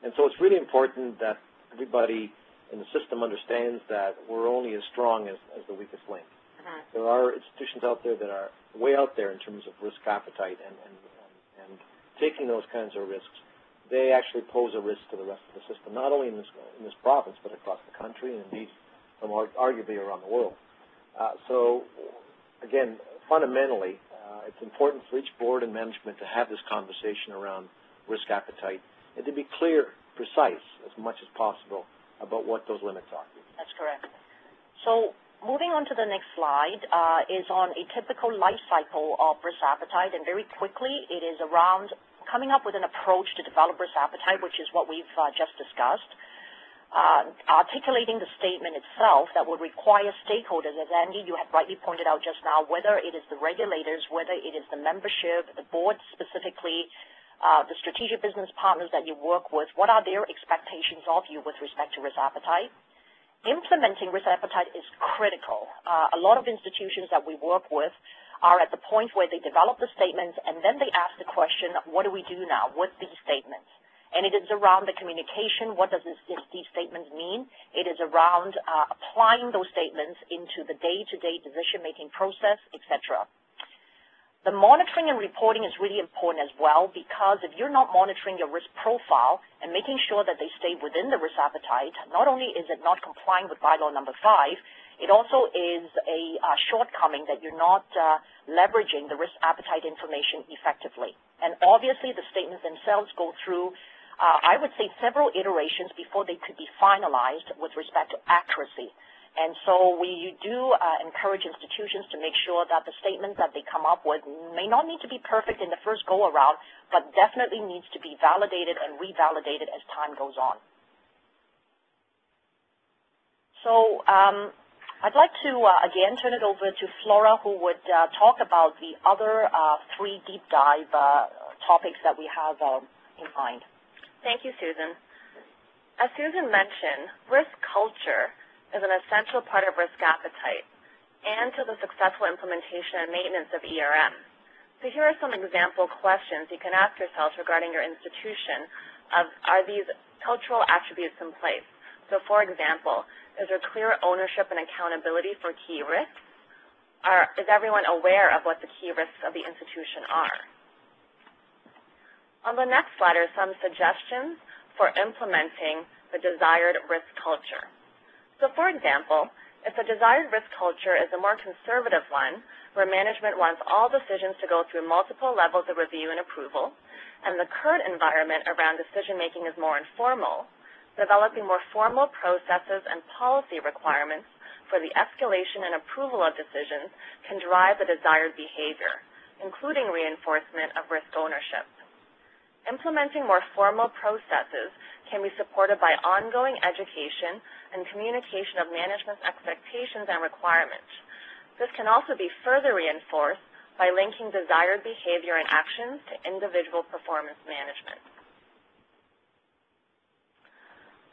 And so it's really important that everybody in the system understands that we're only as strong as the weakest link. There are institutions out there that are way out there in terms of risk appetite and taking those kinds of risks. They actually pose a risk to the rest of the system, not only in this province, but across the country and indeed from arguably around the world. So, again, fundamentally, it's important for each board and management to have this conversation around risk appetite and to be clear, precise as much as possible about what those limits are. That's correct. So moving on to the next slide is on a typical life cycle of risk appetite, and very quickly it is around coming up with an approach to develop risk appetite, which is what we've just discussed. Articulating the statement itself that would require stakeholders, as Andy, you had rightly pointed out just now, whether it is the regulators, whether it is the membership, the board specifically, the strategic business partners that you work with, what are their expectations of you with respect to risk appetite? Implementing risk appetite is critical. A lot of institutions that we work with are at the point where they develop the statements and then they ask the question, what do we do now with these statements? And it is around the communication, what does these statements mean? It is around applying those statements into the day-to-day decision-making process, etc. The monitoring and reporting is really important as well, because if you're not monitoring your risk profile and making sure that they stay within the risk appetite, not only is it not complying with bylaw number 5, it also is a shortcoming that you're not leveraging the risk appetite information effectively. And obviously the statements themselves go through, I would say, several iterations before they could be finalized with respect to accuracy. And so we do encourage institutions to make sure that the statements that they come up with may not need to be perfect in the first go-around, but definitely needs to be validated and revalidated as time goes on. So I'd like to, again, turn it over to Flora, who would talk about the other 3 deep dive topics that we have in mind. Thank you, Susan. As Susan mentioned, risk culture is an essential part of risk appetite. and to the successful implementation and maintenance of ERM. So here are some example questions you can ask yourselves regarding your institution of, are these cultural attributes in place? So for example, is there clear ownership and accountability for key risks? Is everyone aware of what the key risks of the institution are? On the next slide are some suggestions for implementing the desired risk culture. So for example, if the desired risk culture is a more conservative one, where management wants all decisions to go through multiple levels of review and approval, and the current environment around decision-making is more informal, developing more formal processes and policy requirements for the escalation and approval of decisions can drive the desired behavior, including reinforcement of risk ownership. Implementing more formal processes can be supported by ongoing education and communication of management's expectations and requirements. This can also be further reinforced by linking desired behavior and actions to individual performance management.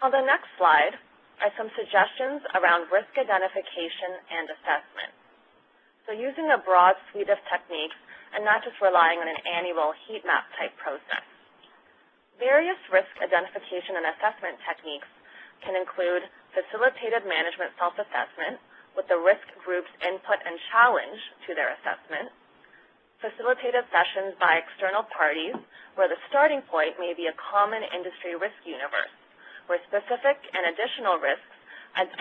On the next slide are some suggestions around risk identification and assessment. So using a broad suite of techniques and not just relying on an annual heat map type process. Various risk identification and assessment techniques can include facilitated management self-assessment with the risk group's input and challenge to their assessment, facilitated sessions by external parties where the starting point may be a common industry risk universe, where specific and additional risks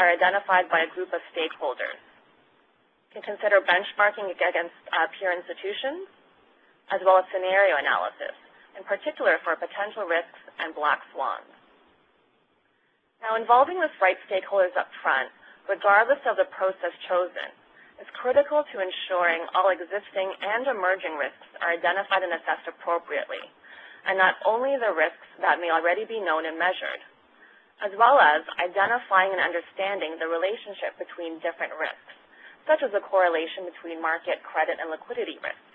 are identified by a group of stakeholders. You can consider benchmarking against peer institutions, as well as scenario analysis, in particular for potential risks and black swans. Now, involving the right stakeholders up front, regardless of the process chosen, is critical to ensuring all existing and emerging risks are identified and assessed appropriately, and not only the risks that may already be known and measured, as well as identifying and understanding the relationship between different risks, such as the correlation between market, credit, and liquidity risk,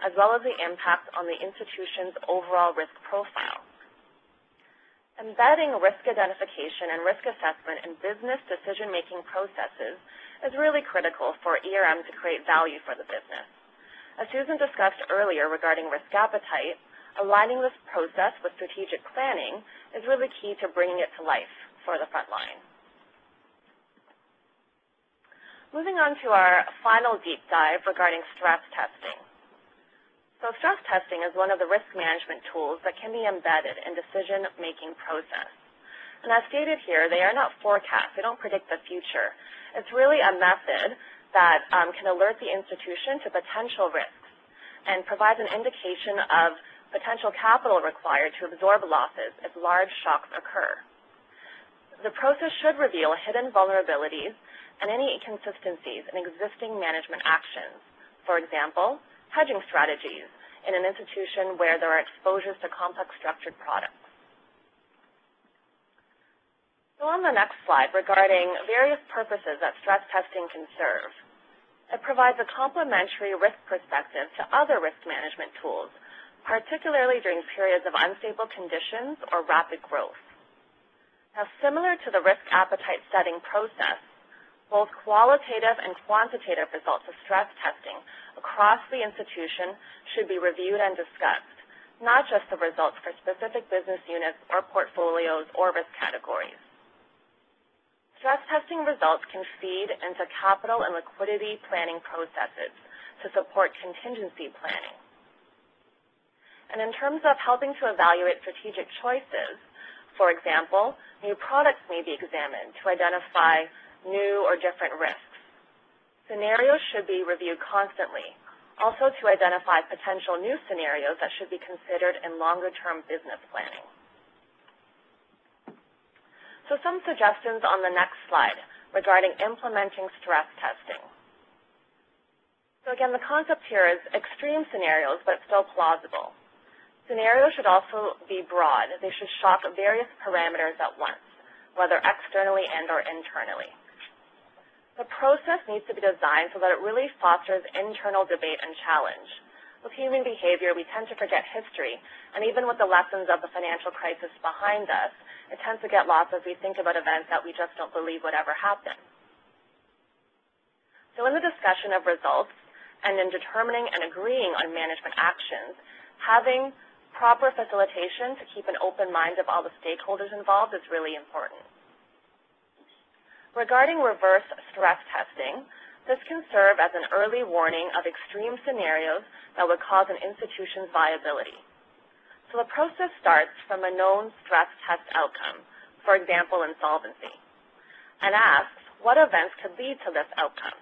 as well as the impact on the institution's overall risk profile. Embedding risk identification and risk assessment in business decision-making processes is really critical for ERM to create value for the business. As Susan discussed earlier regarding risk appetite, aligning this process with strategic planning is really key to bringing it to life for the front line. Moving on to our final deep dive regarding stress testing. So stress testing is one of the risk management tools that can be embedded in decision-making process. And as stated here, they are not forecasts. They don't predict the future. It's really a method that can alert the institution to potential risks and provides an indication of potential capital required to absorb losses if large shocks occur. The process should reveal hidden vulnerabilities and any inconsistencies in existing management actions. For example, hedging strategies in an institution where there are exposures to complex structured products. So on the next slide, regarding various purposes that stress testing can serve, it provides a complementary risk perspective to other risk management tools, particularly during periods of unstable conditions or rapid growth. Now, similar to the risk appetite setting process, both qualitative and quantitative results of stress testing across the institution should be reviewed and discussed, not just the results for specific business units or portfolios or risk categories. Stress testing results can feed into capital and liquidity planning processes to support contingency planning. And in terms of helping to evaluate strategic choices, for example, new products may be examined to identify new or different risks. Scenarios should be reviewed constantly, also to identify potential new scenarios that should be considered in longer-term business planning. So some suggestions on the next slide regarding implementing stress testing. So again, the concept here is extreme scenarios, but still plausible. Scenarios should also be broad. They should shock various parameters at once, whether externally and or internally. The process needs to be designed so that it really fosters internal debate and challenge. With human behavior, we tend to forget history, and even with the lessons of the financial crisis behind us, it tends to get lost as we think about events that we just don't believe would ever happen. So in the discussion of results and in determining and agreeing on management actions, having proper facilitation to keep an open mind of all the stakeholders involved is really important. Regarding reverse stress testing, this can serve as an early warning of extreme scenarios that would cause an institution's viability. So the process starts from a known stress test outcome, for example, insolvency, and asks what events could lead to this outcome.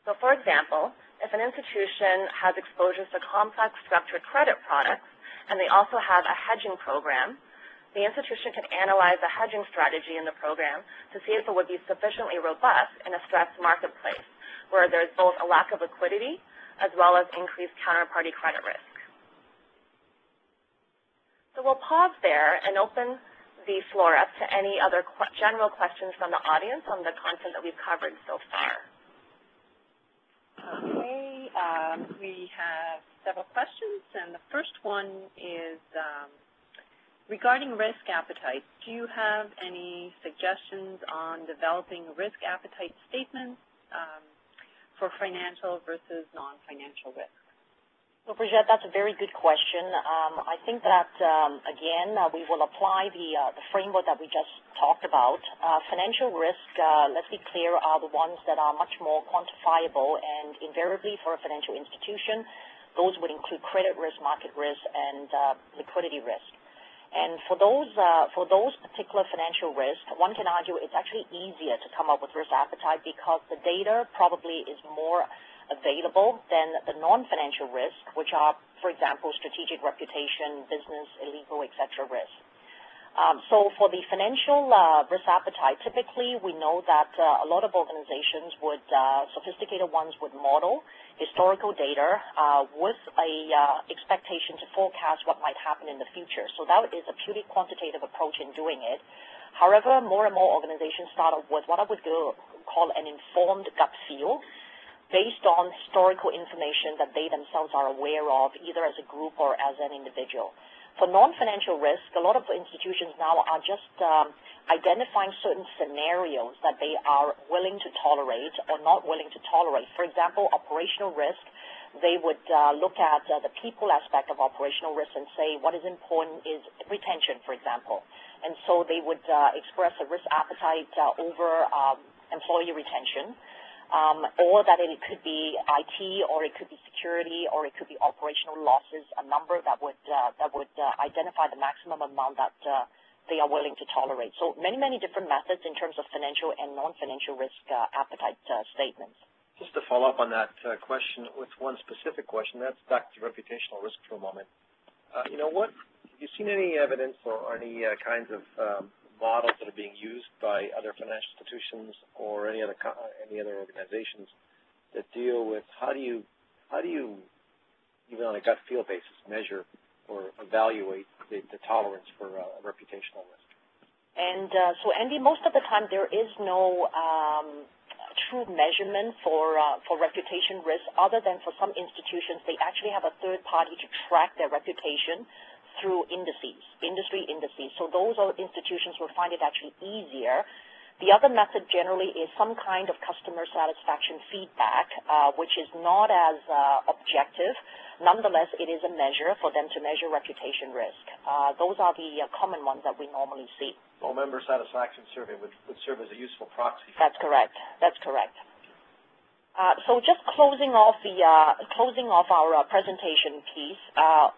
So for example, if an institution has exposures to complex structured credit products and they also have a hedging program, the institution can analyze the hedging strategy in the program to see if it would be sufficiently robust in a stressed marketplace where there's both a lack of liquidity as well as increased counterparty credit risk. So we'll pause there and open the floor up to any other general questions from the audience on the content that we've covered so far. Okay, we have several questions, and the first one is regarding risk appetite. Do you have any suggestions on developing risk appetite statements for financial versus non-financial risk? So, Brigitte, that's a very good question. I think that, again, we will apply the framework that we just talked about. Financial risk, let's be clear, are the ones that are much more quantifiable, and invariably for a financial institution, those would include credit risk, market risk, and liquidity risk. And for those particular financial risks, one can argue it's actually easier to come up with risk appetite because the data probably is more available than the non-financial risk, which are, for example, strategic reputation, business, illegal, etc. risk. So for the financial risk appetite, typically we know that a lot of organizations would, sophisticated ones would model historical data with a expectation to forecast what might happen in the future. So that is a purely quantitative approach in doing it. However, more and more organizations start off with what I would call an informed gut feel, based on historical information that they themselves are aware of, either as a group or as an individual. For non-financial risk, a lot of institutions now are just identifying certain scenarios that they are willing to tolerate or not willing to tolerate. For example, operational risk, they would look at the people aspect of operational risk and say what is important is retention, for example. And so they would express a risk appetite over employee retention. Or that it could be IT, or it could be security, or it could be operational losses, a number that would identify the maximum amount that they are willing to tolerate. So many different methods in terms of financial and non-financial risk appetite statements. Just to follow up on that question with one specific question, that's back to reputational risk for a moment. Have you seen any evidence or any kinds of models that are being used by other financial institutions or any other organizations that deal with how do you even on a gut feel basis measure or evaluate the tolerance for reputational risk? And so, Andy, most of the time there is no true measurement for reputation risk, other than for some institutions they actually have a third party to track their reputation through industry indices. So those are institutions will find it actually easier. The other method generally is some kind of customer satisfaction feedback, which is not as objective. Nonetheless, it is a measure for them to measure reputation risk. Those are the common ones that we normally see. Well, member satisfaction survey would serve as a useful proxy. That's correct. That's correct. So just closing off our presentation piece,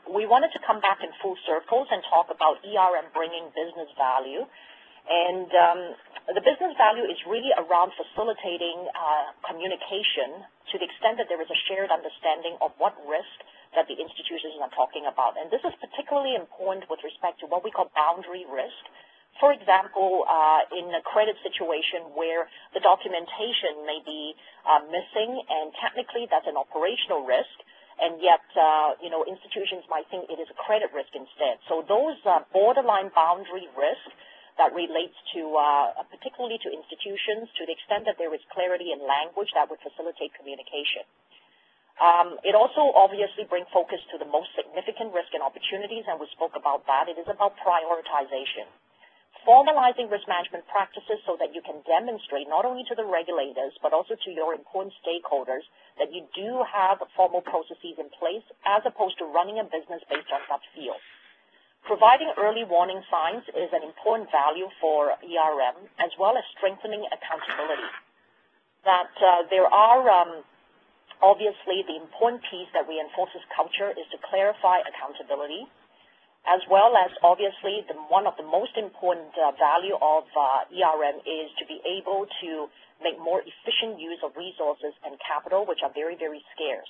we wanted to come back in full circles and talk about ERM bringing business value. And the business value is really around facilitating communication to the extent that there is a shared understanding of what risk that the institutions are talking about. And this is particularly important with respect to what we call boundary risk. For example, in a credit situation where the documentation may be missing, and technically that's an operational risk, and yet, institutions might think it is a credit risk instead. So those borderline boundary risks that relates to, particularly to institutions, to the extent that there is clarity in language, that would facilitate communication. It also obviously brings focus to the most significant risk and opportunities, and we spoke about that. It is about prioritization. formalizing risk management practices so that you can demonstrate not only to the regulators but also to your important stakeholders that you do have formal processes in place as opposed to running a business based on gut feel. Providing early warning signs is an important value for ERM, as well as strengthening accountability. That there are obviously the important piece that reinforces culture is to clarify accountability, as well as obviously one of the most important value of ERM is to be able to make more efficient use of resources and capital, which are very, very scarce.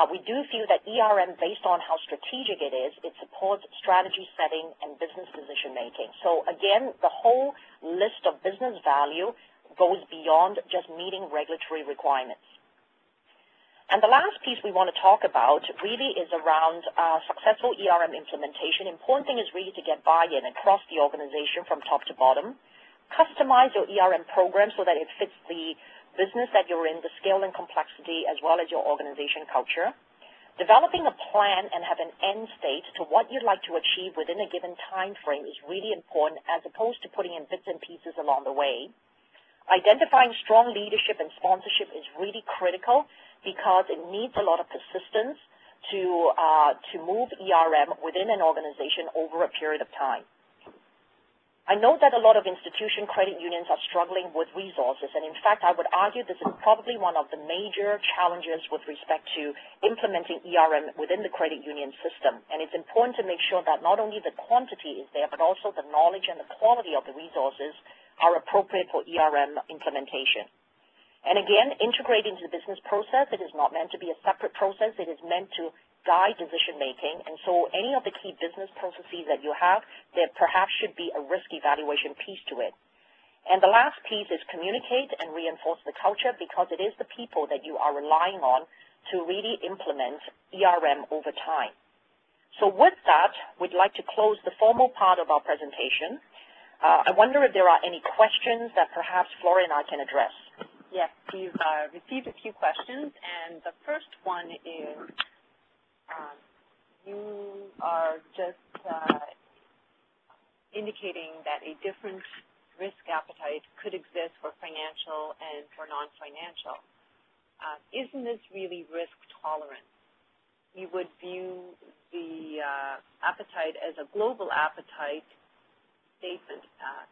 We do feel that ERM, based on how strategic it is, it supports strategy setting and business decision making. So again, the whole list of business value goes beyond just meeting regulatory requirements. And the last piece we want to talk about really is around successful ERM implementation. Important thing is really to get buy-in across the organization from top to bottom. Customize your ERM program so that it fits the business that you're in, the scale and complexity, as well as your organization culture. Developing a plan and have an end state to what you'd like to achieve within a given time frame is really important, as opposed to putting in bits and pieces along the way. Identifying strong leadership and sponsorship is really critical because it needs a lot of persistence to move ERM within an organization over a period of time. I know that a lot of institution credit unions are struggling with resources, and in fact, I would argue this is probably one of the major challenges with respect to implementing ERM within the credit union system. And it's important to make sure that not only the quantity is there, but also the knowledge and the quality of the resources are appropriate for ERM implementation. And again, integrate into the business process. It is not meant to be a separate process. It is meant to guide decision-making. And so any of the key business processes that you have, there perhaps should be a risk evaluation piece to it. And the last piece is communicate and reinforce the culture, because it is the people that you are relying on to really implement ERM over time. So with that, we'd like to close the formal part of our presentation. I wonder if there are any questions that perhaps Flora and I can address. Yes, we've received a few questions, and the first one is, you are just indicating that a different risk appetite could exist for financial and for non-financial. Isn't this really risk tolerance? You would view the appetite as a global appetite statement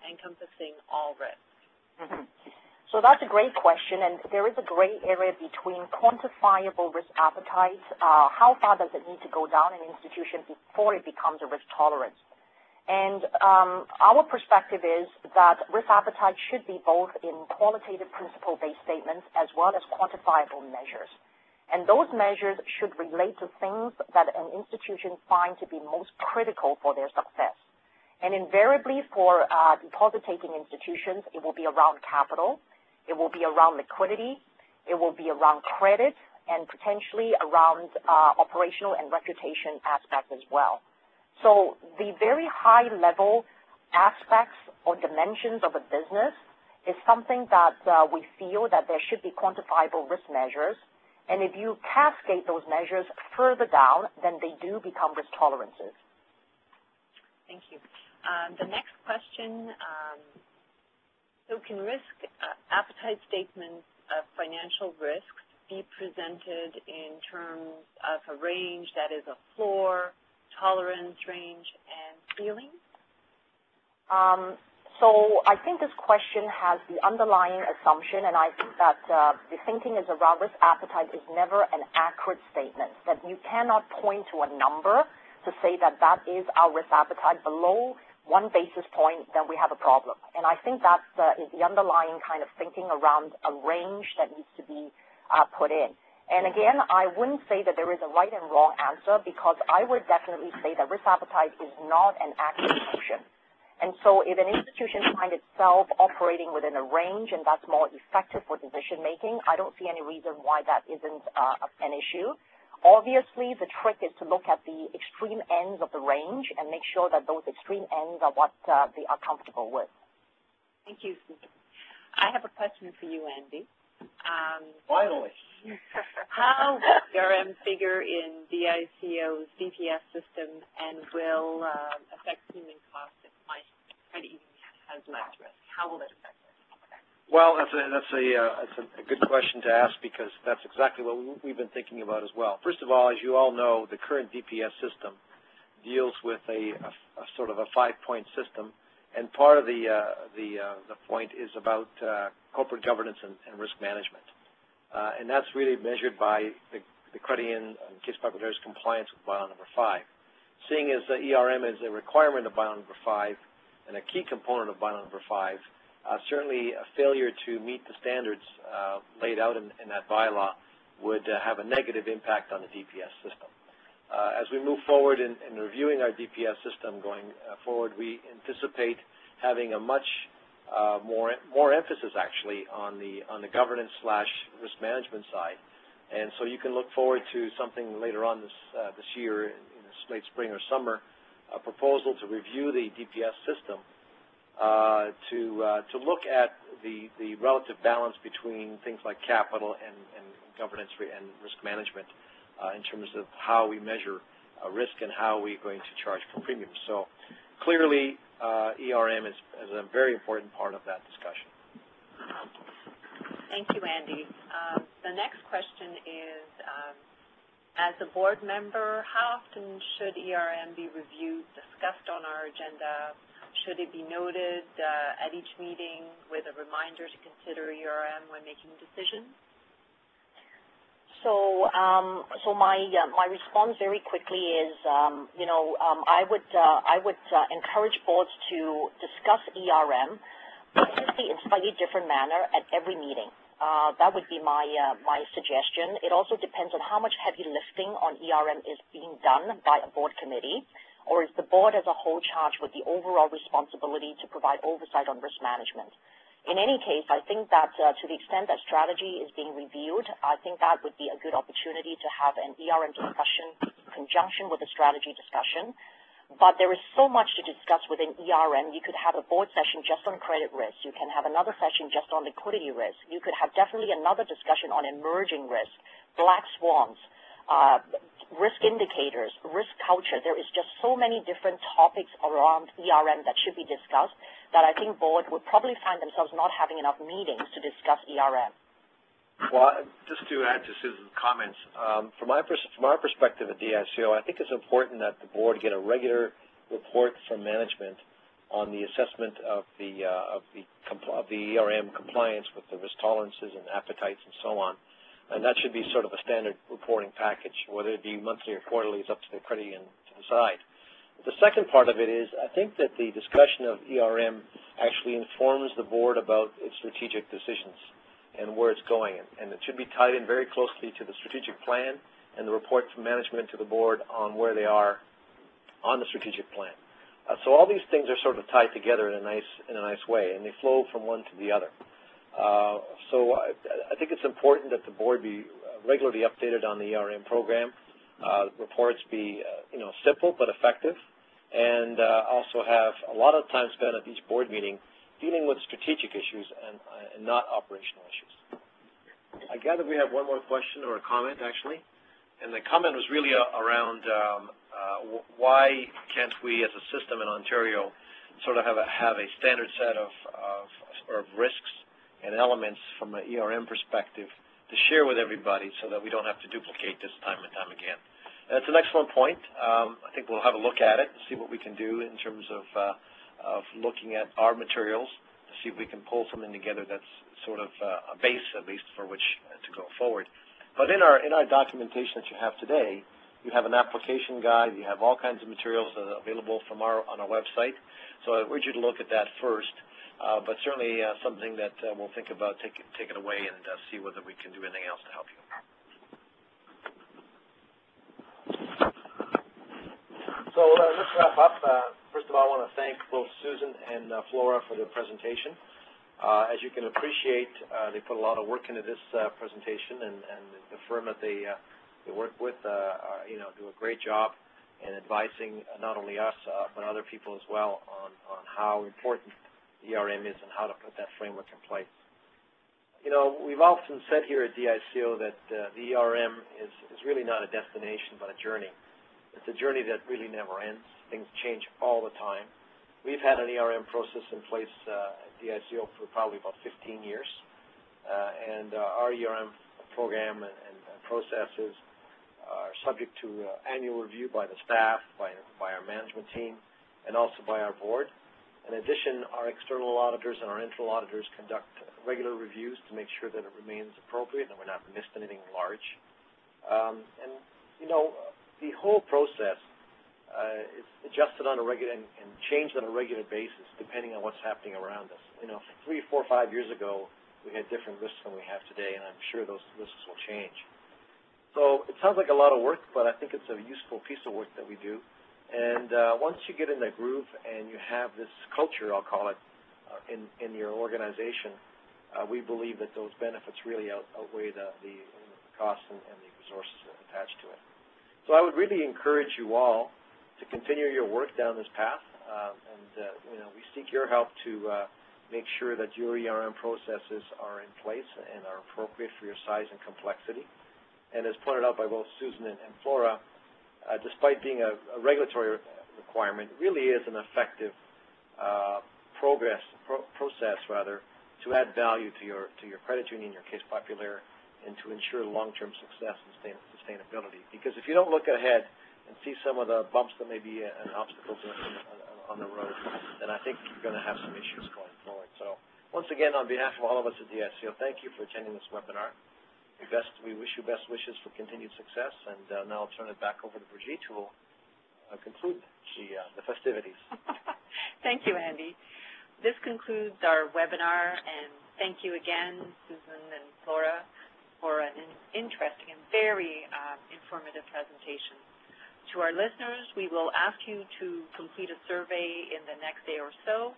encompassing all risks. Mm-hmm. So that's a great question, and there is a gray area between quantifiable risk appetite, how far does it need to go down in institutions before it becomes a risk tolerance. And our perspective is that risk appetite should be both in qualitative principle-based statements as well as quantifiable measures. And those measures should relate to things that an institution finds to be most critical for their success. And invariably for deposit-taking institutions, it will be around capital. It will be around liquidity, it will be around credit, and potentially around operational and reputation aspects as well. So the very high-level aspects or dimensions of a business is something that we feel that there should be quantifiable risk measures, and if you cascade those measures further down, then they do become risk tolerances. Thank you. The next question, so can risk appetite statements of financial risks be presented in terms of a range that is a floor, tolerance range, and ceiling? So I think this question has the underlying assumption, and I think that the thinking is around risk appetite is never an accurate statement, that you cannot point to a number to say that that is our risk appetite. Below 1 basis point, then we have a problem. And I think that is the underlying kind of thinking around a range that needs to be put in. And again, I wouldn't say that there is a right and wrong answer, because I would definitely say that risk appetite is not an accurate function. And so if an institution finds itself operating within a range and that's more effective for decision making, I don't see any reason why that isn't an issue. Obviously, the trick is to look at the extreme ends of the range and make sure that those extreme ends are what they are comfortable with. Thank you, Susan. I have a question for you, Andy. Finally. How will ERM figure in DICO's DPS system and will affect human costs if my credit union maximize risk? How will it affect this? Well, that's a good question to ask, because that's exactly what we've been thinking about as well. First of all, as you all know, the current DPS system deals with a sort of a 5-point system, and part of the point is about corporate governance and risk management, and that's really measured by the credit union and case popularis compliance with bylaw number 5. Seeing as the ERM is a requirement of bylaw number 5 and a key component of bylaw number 5, certainly a failure to meet the standards laid out in that bylaw would have a negative impact on the DPS system. As we move forward in reviewing our DPS system going forward, we anticipate having a much more emphasis actually on the governance / risk management side, and so you can look forward to something later on this year in late spring or summer, a proposal to review the DPS system to look at the relative balance between things like capital and governance and risk management in terms of how we measure risk and how we're going to charge for premiums. So clearly, ERM is a very important part of that discussion. Thank you, Andy. The next question is, as a board member, how often should ERM be reviewed, discussed on our agenda? Should it be noted at each meeting with a reminder to consider ERM when making decisions? So my response very quickly is, I would encourage boards to discuss ERM, obviously in slightly different manner at every meeting. That would be my suggestion. It also depends on how much heavy lifting on ERM is being done by a board committee, or is the board as a whole charged with the overall responsibility to provide oversight on risk management. In any case, I think that to the extent that strategy is being reviewed, I think that would be a good opportunity to have an ERM discussion in conjunction with a strategy discussion. But there is so much to discuss within ERM. You could have a board session just on credit risk. You can have another session just on liquidity risk. You could have definitely another discussion on emerging risk, black swans, risk indicators, risk culture. There is just so many different topics around ERM that should be discussed that I think board would probably find themselves not having enough meetings to discuss ERM. Well, just to add to Susan's comments, from our perspective at DICO, I think it's important that the board get a regular report from management on the assessment of the ERM compliance with the risk tolerances and appetites and so on. And that should be sort of a standard reporting package, whether it be monthly or quarterly, is up to the credit union to decide. The second part of it is, I think that the discussion of ERM actually informs the board about its strategic decisions and where it's going. And it should be tied in very closely to the strategic plan and the report from management to the board on where they are on the strategic plan. So all these things are sort of tied together in a nice way, and they flow from one to the other. So I think it's important that the board be regularly updated on the ERM program, reports be simple but effective, and also have a lot of time spent at each board meeting dealing with strategic issues and not operational issues. I gather we have one more question or a comment, actually, and the comment was really around why can't we, as a system in Ontario, sort of have a standard set of risks and elements from an ERM perspective to share with everybody so that we don't have to duplicate this time and time again. And it's an excellent point. I think we'll have a look at it and see what we can do in terms of looking at our materials to see if we can pull something together that's sort of a base, at least, for which to go forward. But in our documentation that you have today, you have an application guide. You have all kinds of materials that are available on our website. So I urge you to look at that first. But certainly something that we'll think about, take it away and see whether we can do anything else to help you. So let's wrap up. First of all, I want to thank both Susan and Flora for their presentation. As you can appreciate, they put a lot of work into this presentation, and the firm that they work with, do a great job in advising not only us but other people as well on how important ERM is and how to put that framework in place. We've often said here at DICO that the ERM is really not a destination but a journey. It's a journey that really never ends. Things change all the time. We've had an ERM process in place at DICO for probably about 15 years, and our ERM program and processes are subject to annual review by the staff, by our management team, and also by our board. In addition, our external auditors and our internal auditors conduct regular reviews to make sure that it remains appropriate and we're not missed anything large. And, you know, the whole process is adjusted on a regular and changed on a regular basis depending on what's happening around us. You know, 3, 4, 5 years ago, we had different risks than we have today, and I'm sure those risks will change. So it sounds like a lot of work, but I think it's a useful piece of work that we do. And once you get in the groove and you have this culture, I'll call it, in your organization, we believe that those benefits really outweigh the costs and the resources attached to it. So I would really encourage you all to continue your work down this path, you know, we seek your help to make sure that your ERM processes are in place and are appropriate for your size and complexity. And as pointed out by both Susan and Flora, despite being a regulatory requirement, it really is an effective process to add value to your credit union, your case populaire, and to ensure long-term success and sustainability. Because if you don't look ahead and see some of the bumps that may be and obstacles on the road, then I think you're going to have some issues going forward. So once again, on behalf of all of us at DICO, thank you for attending this webinar. We wish you best wishes for continued success, and now I'll turn it back over to Brigitte, who will conclude the festivities. Thank you, Andy. This concludes our webinar, and thank you again, Susan and Flora, for an interesting and very informative presentation. To our listeners, we will ask you to complete a survey in the next day or so.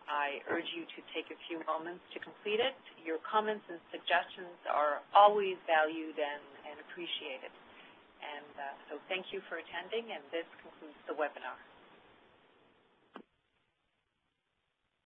I urge you to take a few moments to complete it. Your comments and suggestions are always valued and appreciated. And so thank you for attending, and this concludes the webinar.